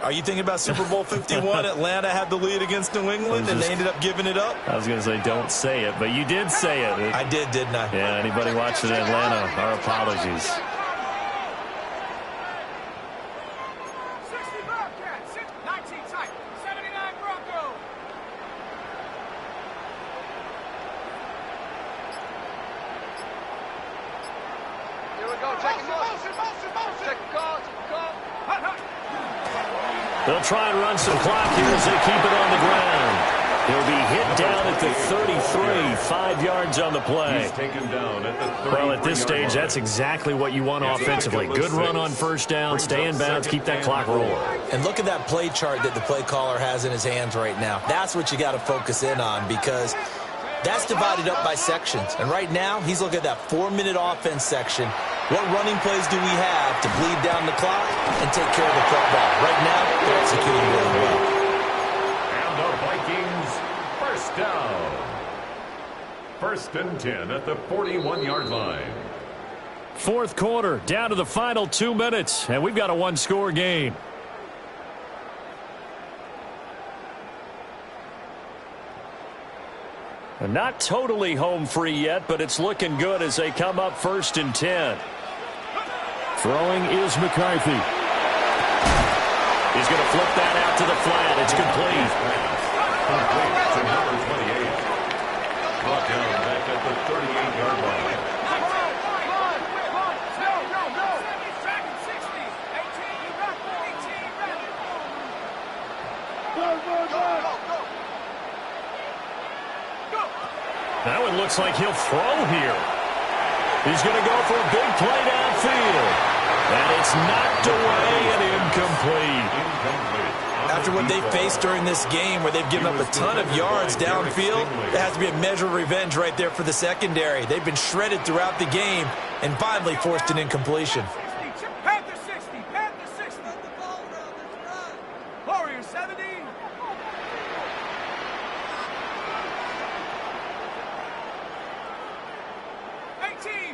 Are you thinking about Super Bowl 51? Atlanta had the lead against New England, and they ended up giving it up? I was going to say, don't say it, but you did say it. I did, didn't I? Yeah, anybody watching Atlanta, our apologies. 60 Bobcats. 19 tight. 79 Broncos. Here we go. Motion. Check the call. They'll try and run some clock here as they keep it on the ground. He'll be hit down at the 33, 5 yards on the play. He's taken down at the 33. Well, at this stage, that's exactly what you want offensively. Good run on 1st down, stay in bounds, keep that clock rolling. And look at that play chart that the play caller has in his hands right now. That's what you got to focus in on, because that's divided up by sections. And right now, he's looking at that 4-minute offense section. What running plays do we have to bleed down the clock and take care of the football? Right now, they're executing really well. And the Vikings, 1st down. 1st and 10 at the 41-yard line. 4th quarter, down to the final 2 minutes, and we've got a 1-score game. And not totally home free yet, but it's looking good as they come up 1st and 10. Throwing is McCarthy. He's going to flip that out to the flat. It's complete. Complete to number 28. Brought down back at the 38-yard line. Now it looks like he'll throw here. He's going to go for a big play downfield. And it's knocked away and incomplete. After what they faced during this game, where they've given up a ton of yards downfield, there has to be a measure of revenge right there for the secondary. They've been shredded throughout the game and finally forced an incompletion. Panther 60. Panther 60. Warriors 70.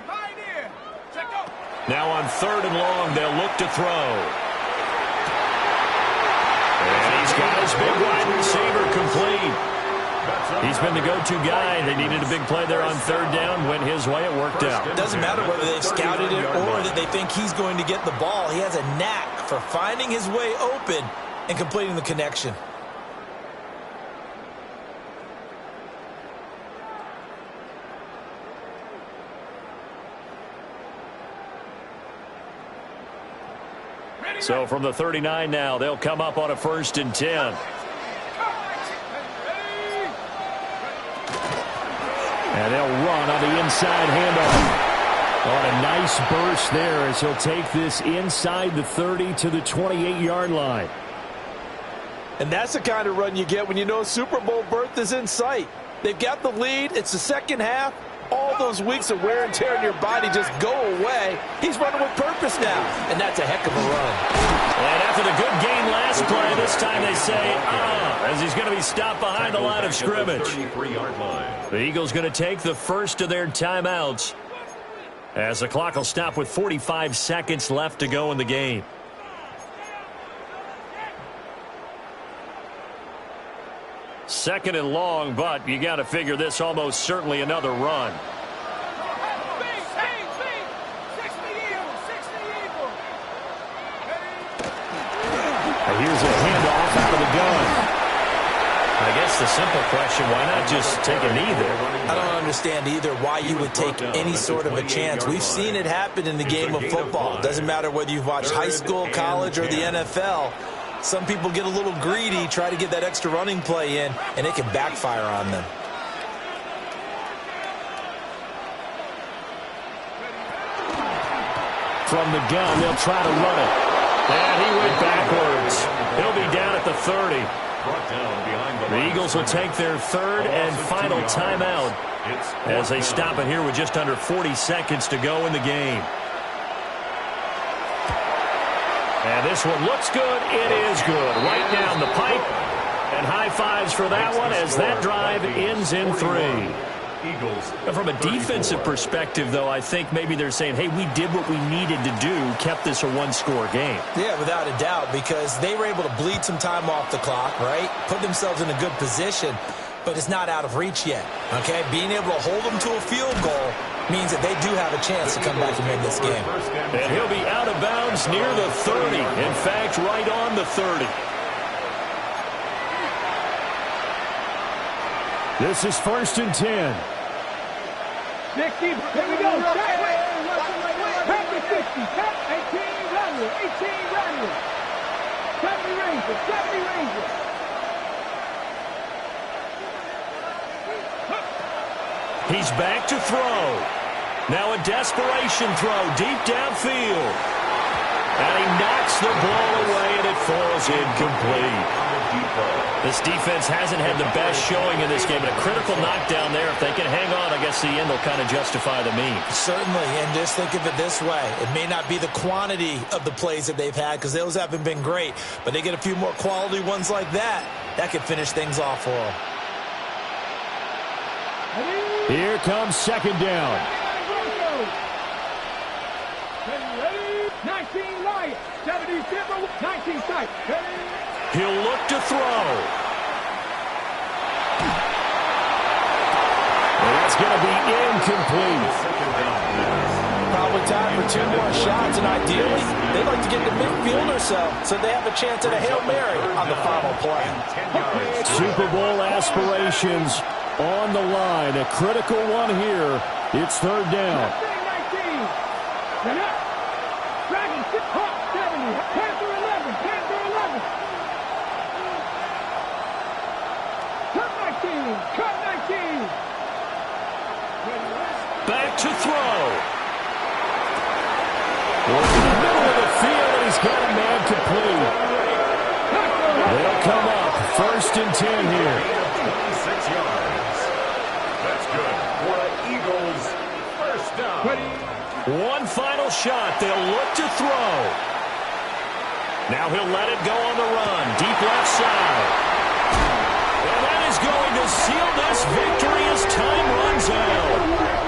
Pioneer. Check out. Now on 3rd and long, they'll look to throw. And he's got his big wide receiver complete. He's been the go-to guy. They needed a big play there on 3rd down. Went his way. It worked out. It doesn't matter whether they've scouted it or that they think he's going to get the ball. He has a knack for finding his way open and completing the connection. So from the 39 now, they'll come up on a 1st and 10. And they'll run on the inside handoff. On a nice burst there as he'll take this inside the 30 to the 28-yard line. And that's the kind of run you get when you know Super Bowl berth is in sight. They've got the lead. It's the second half. All those weeks of wear and tear in your body just go away. He's running with purpose now, and that's a heck of a run. And after the good game last play, this time they say, as he's going to be stopped behind the line of scrimmage. The Eagles going to take the first of their timeouts as the clock will stop with 45 seconds left to go in the game. Second and long, but you got to figure this almost certainly another run. Here's a handoff out of the gun. I guess the simple question, why not just take a knee there? I don't understand either why you would take any sort of a chance. We've seen it happen in the game of football. It doesn't matter whether you've watched high school, college, or the NFL. Some people get a little greedy, try to get that extra running play in, and it can backfire on them. From the gun, they'll try to run it. And he went backwards. He'll be down at the 30. The Eagles will take their third and final timeout as they stop it here with just under 40 seconds to go in the game. And this one looks good. It is good. Right down the pipe. And high fives for that one as that drive ends in 3. And from a defensive perspective, though, I think maybe they're saying, hey, we did what we needed to do, kept this a one-score game. Yeah, without a doubt, because they were able to bleed some time off the clock, right? Put themselves in a good position, but it's not out of reach yet, okay? Being able to hold them to a field goal means that they do have a chance to come back and win this game. And he'll be out of bounds near the 30. In fact, right on the 30. This is 1st and 10. 60, here we go. Tap the 60, tap 18, Rangers, 18, Rangers. 70 Rangers, 70 Rangers. He's back to throw. Now a desperation throw deep downfield. And he knocks the ball away, and it falls incomplete. This defense hasn't had the best showing in this game, but a critical knockdown there. If they can hang on, I guess the end will kind of justify the means. Certainly, and just think of it this way. It may not be the quantity of the plays that they've had because those haven't been great, but they get a few more quality ones like that. That could finish things off for them. Here comes second down. 19 Lions, 70 Timber, 19 Sight. He'll look to throw. And that's going to be incomplete. Probably time for 2 more shots, and ideally, they'd like to get to midfield or so they have a chance at a Hail Mary on the final play. Super Bowl aspirations on the line. A critical one here. It's third down. 19. Dragons, 70. Panther 11. Panther 11. Cut 19. Cut 19. Back to throw. In the middle of the field, and he's got a man complete. They'll come up. 1st and 10 here. 6 yards. That's good for the Eagles. First down. One final shot. They'll look to throw. Now he'll let it go on the run. Deep left side. And that is going to seal this victory as time runs out.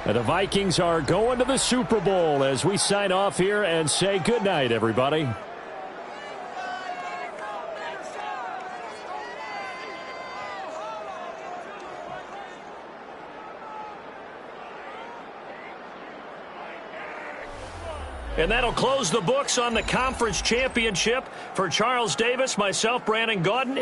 And the Vikings are going to the Super Bowl as we sign off here and say goodnight, everybody. And that'll close the books on the conference championship for Charles Davis, myself, Brandon Gaudin, and